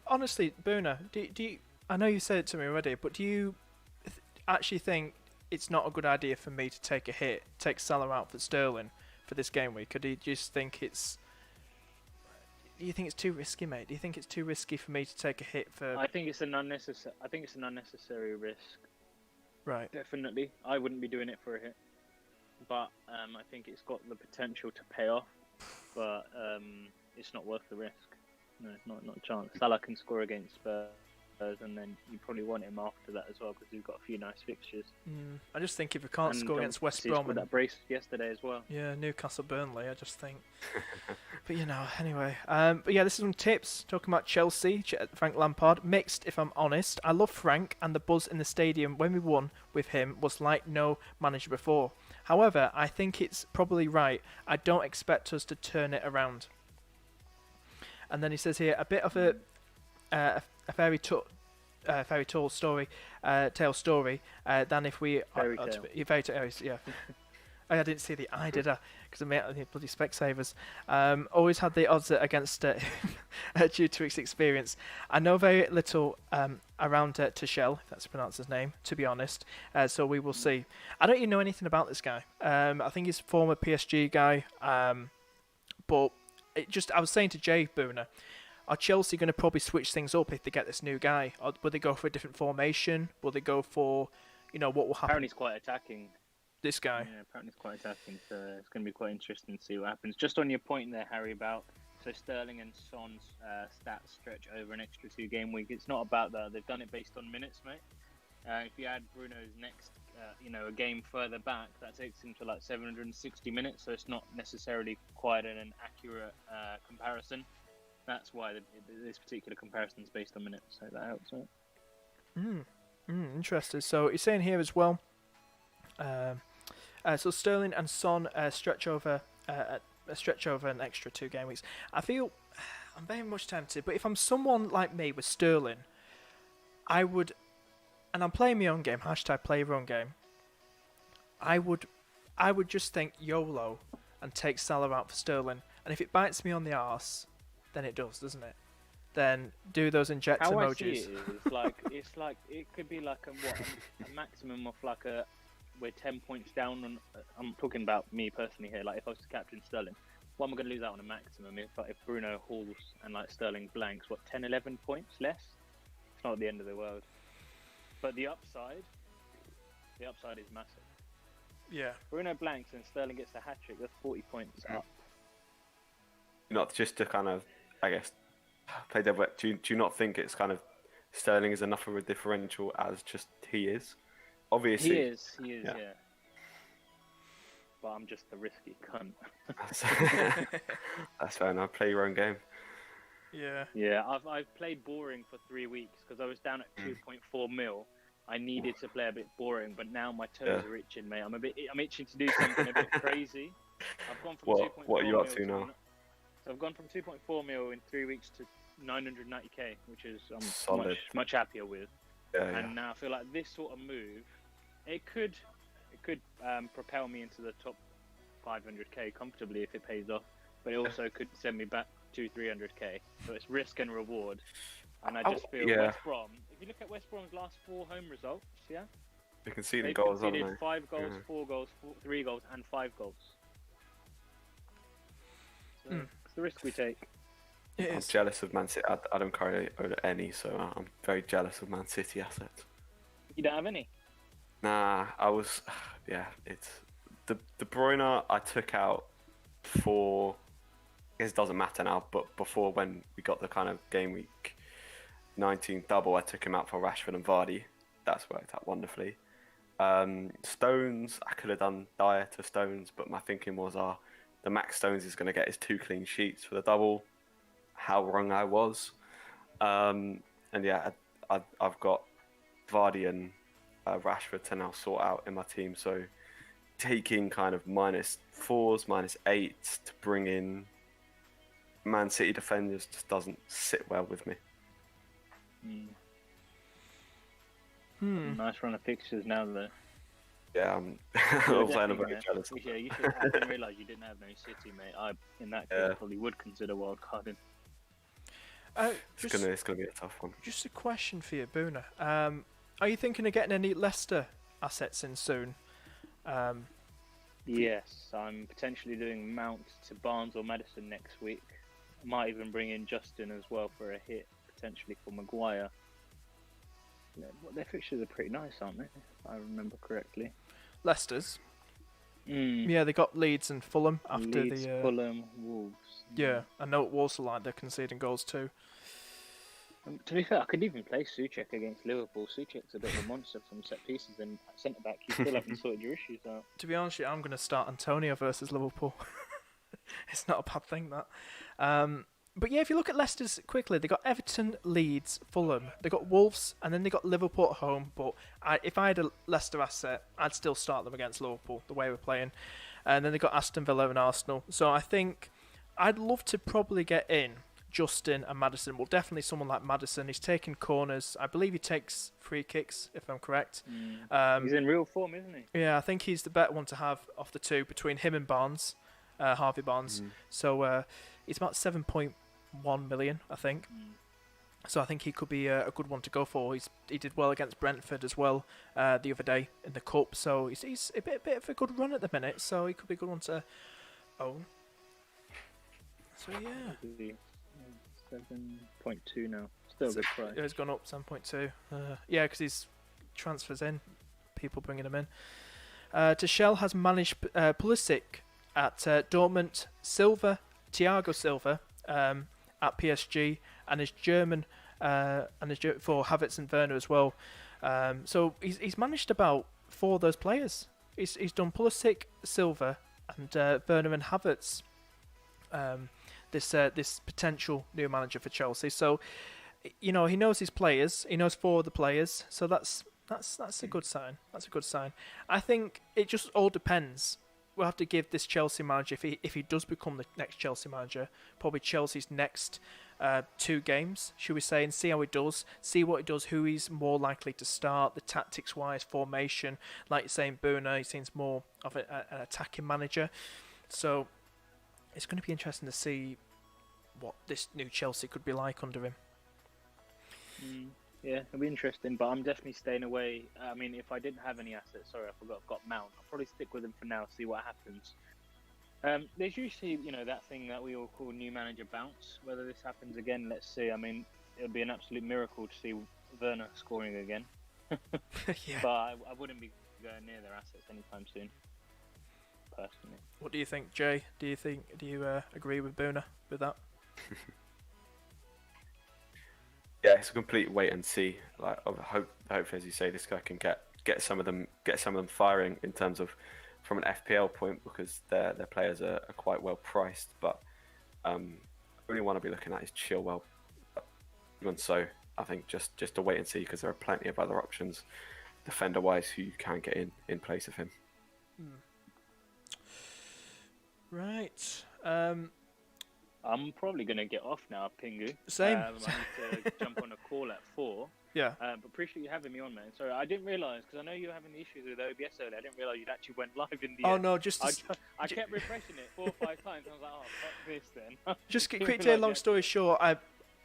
Honestly, Bhuna, do you? I know you said it to me already, but do you actually think it's not a good idea for me to take a hit, take Salah out for Sterling for this game week, or do you just think it's? Do you think it's too risky, mate? Do you think it's too risky for me to take a hit for? I think it's an unnecessary risk. Right. Definitely, I wouldn't be doing it for a hit, but I think it's got the potential to pay off, but it's not worth the risk. No, not a chance. Salah can score against Spurs, and then you probably want him after that as well because he's got a few nice fixtures. I just think if he can't score against West He's Brom, with that brace yesterday as well. Yeah, Newcastle, Burnley. I just think. But anyway. But yeah, this is some tips talking about Chelsea. Frank Lampard, mixed if I'm honest. I love Frank, and the buzz in the stadium when we won with him was like no manager before. However, I think it's probably right. I don't expect us to turn it around. And then he says here a bit of a fairy tale story than if we Fairy tale. Fairy tale, yeah. I didn't see the eye, did I? Because I made bloody Specsavers. Always had the odds against due to his experience. I know very little around Tuchel, if that's pronounced his name, to be honest. So we will see. I don't even know anything about this guy. I think he's a former PSG guy, but I was saying to Jay Bhuna, are Chelsea going to probably switch things up if they get this new guy? Or will they go for a different formation? Will they go for, what will happen? Apparently, he's quite attacking. This guy. Yeah, apparently he's quite attacking. So it's going to be quite interesting to see what happens. Just on your point there, Harry, about so Sterling and Son's stats stretch over an extra 2 game week. It's not about that. They've done it based on minutes, mate. If you add Bruno's next, a game further back, that takes him to like 760 minutes. So it's not necessarily quite an accurate comparison. That's why this particular comparison is based on minutes. So that helps, right? Interesting. So he's saying here as well. So Sterling and Son stretch over an extra 2 game weeks. I feel I'm very much tempted, but if I'm someone like me with Sterling, I would, and I'm playing my own game. #play your own game. I would just think YOLO and take Salah out for Sterling, and if it bites me on the arse, then it does, doesn't it? Then do those inject How emojis. I see it is like it could be like a maximum of like we're 10 points down on. I'm talking about me personally here. Like if I was to captain Sterling, what am I going to lose out on a maximum? If Bruno hauls and like Sterling blanks, 10, 11 points less? It's not the end of the world. But the upside is massive. Yeah. Bruno blanks and Sterling gets a hat trick. That's 40 points up. Not just to kind of, I guess, play devil. Do you not think it's kind of Sterling is enough of a differential as just he is? Obviously, he is, yeah. But I'm just a risky cunt. That's fair enough. Play your own game. Yeah. Yeah, I've played boring for 3 weeks because I was down at 2.4 mil. I needed to play a bit boring, but now my toes are itching, mate. I'm itching to do something a bit crazy. I've gone from 2.4 what are you up mil to now? So I've gone from 2.4 mil in 3 weeks to 990k, which is Solid. much happier with. Yeah, And now I feel like this sort of move, it could propel me into the top 500k comfortably if it pays off, but it also could send me back to 300k. So it's risk and reward. And I just feel West Brom. If you look at West Brom's last 4 home results, they're conceding goals, aren't they? Conceded 5 goals, 4 goals, 3 goals, and 5 goals. So it's the risk we take. I'm jealous of Man City. I don't carry over any, so I'm very jealous of Man City assets. You don't have any? Nah, I was. Yeah, it's the Bruno I took out for. I guess it doesn't matter now, but before when we got the kind of game week 19 double, I took him out for Rashford and Vardy. That's worked out wonderfully. Stones, I could have done Dyer to Stones, but my thinking was, the Max Stones is going to get his 2 clean sheets for the double. How wrong I was. And yeah, I've got Vardy and Rashford to now sort out in my team. So taking kind of -4s, -8s to bring in Man City defenders just doesn't sit well with me. Nice run of fixtures now, though. Yeah, I'm very jealous. Yeah, you should. I didn't realise you didn't have no City, mate. In that case, probably would consider wild carding. It's gonna be a tough one. Just a question for you, Bhuna. Are you thinking of getting any Leicester assets in soon? Yes, I'm potentially doing Mount to Barnes or Madison next week. I might even bring in Justin as well for a hit, potentially for Maguire. Yeah, their fixtures are pretty nice, aren't they? If I remember correctly. Leicester's? Yeah, they got Leeds and Fulham after Leeds, Fulham, Wolves. Yeah, I know Wolves are like they're conceding goals too. To be fair, I could even play Souček against Liverpool. Souček's a bit of a monster from set pieces, and at centre back, you still haven't sorted your issues out. To be honest, I'm going to start Antonio versus Liverpool. It's not a bad thing, that. But yeah, if you look at Leicester's quickly, they got Everton, Leeds, Fulham. They got Wolves, and then they got Liverpool at home. But if I had a Leicester asset, I'd still start them against Liverpool, the way we're playing. And then they got Aston Villa and Arsenal. So I think I'd love to probably get in Justin and Maddison. Well, definitely someone like Maddison. He's taking corners. I believe he takes free kicks, if I'm correct. He's in real form, isn't he? Yeah, I think he's the better one to have off the two between him and Barnes, Harvey Barnes. So he's about 7.1 million, I think. So I think he could be a good one to go for. He did well against Brentford as well the other day in the Cup. So he's a bit of a good run at the minute. So he could be a good one to own. So yeah, 7.2 now. Still a good price. it's gone up 7.2. Yeah, because he's transfers in, people bringing him in. Tuchel has managed Pulisic at Dortmund, Thiago Silva at PSG, and his German for Havertz and Werner as well. So he's managed about 4 of those players. He's done Pulisic, Silva, and Werner and Havertz. This potential new manager for Chelsea. So he knows his players. He knows 4 of the players. So that's a good sign. That's a good sign. I think it just all depends. We'll have to give this Chelsea manager, if he does become the next Chelsea manager, probably Chelsea's next 2 games, should we say, and see how he does, see what he does, who he's more likely to start, the tactics-wise, formation. Like you're saying, Bhuna, he seems more of an attacking manager. So it's going to be interesting to see what this new Chelsea could be like under him. Yeah, it'll be interesting, but I'm definitely staying away. I mean, if I didn't have any assets, sorry, I forgot, I've got Mount. I'll probably stick with him for now, see what happens. There's usually, that thing that we all call new manager bounce. Whether this happens again, let's see. I mean, it would be an absolute miracle to see Werner scoring again. Yeah. But I wouldn't be going near their assets anytime soon, personally. What do you think, Jay? Do you agree with Bhuna with that? Yeah, it's a complete wait and see. Like, I hope, as you say, this guy can get some of them firing in terms of from an FPL point, because their players are quite well priced. But really want to be looking at is Chilwell. Even so, I think just to wait and see, because there are plenty of other options defender wise who you can get in place of him. Right. I'm probably going to get off now, Pingu. Same. I need to jump on a call at 4. Yeah. But appreciate you having me on, man. Sorry, I didn't realise, because I know you were having issues with OBS earlier. I didn't realise you'd actually went live in the Oh end. no, I kept refreshing it 4 or 5 times. I was like, oh, fuck this then. Just quickly, long story short,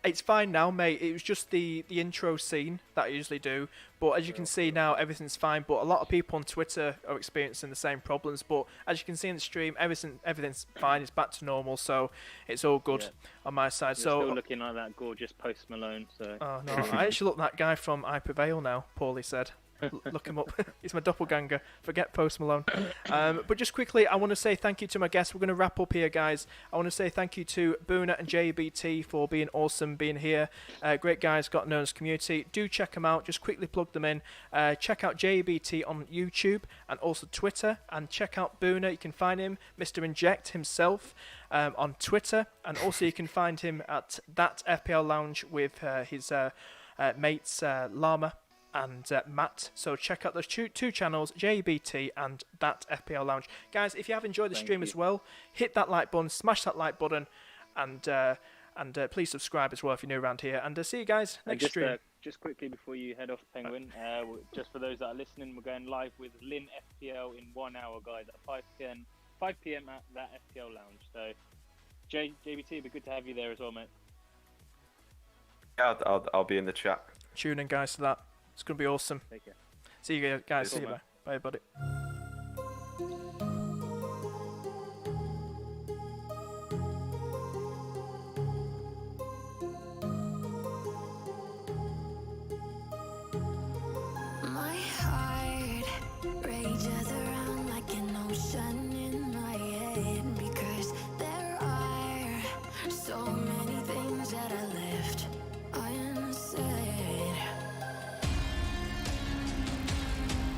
it's fine now, mate. It was just the intro scene that I usually do. But as you can see now, everything's fine. But a lot of people on Twitter are experiencing the same problems. But as you can see in the stream, everything's fine. It's back to normal. So it's all good on my side. You're still looking like that gorgeous Post Malone. So. Oh, no. I actually look that guy from I Prevail now, Paulie said. Look him up. He's my doppelganger. Forget Post Malone. But just quickly, I want to say thank you to my guests. We're going to wrap up here, guys. I want to say thank you to Bhuna and JABT for being awesome, being here. Great guys, got known as community. Do check them out. Just quickly plug them in. Check out JABT on YouTube and also Twitter. And check out Bhuna. You can find him, Mr. Inject himself, on Twitter. And also you can find him at That FPL Lounge with his mates Llama and Matt. So check out those two channels, JBT and That FPL Lounge. Guys, if you have enjoyed the stream as well, hit that like button, smash that like button, and please subscribe as well if you're new around here. And see you guys next stream. Just quickly before you head off, Penguin, just for those that are listening, we're going live with Lynn FPL in 1 hour, guys, at 5 p.m. at That FPL Lounge. So, JBT, it'd be good to have you there as well, mate. Yeah, I'll be in the chat. Tune in, guys, to that. It's going to be awesome. Take care. See you guys. Cool, see you. Bye, buddy. My heart rages around like an ocean in my head, because there are so many things that I left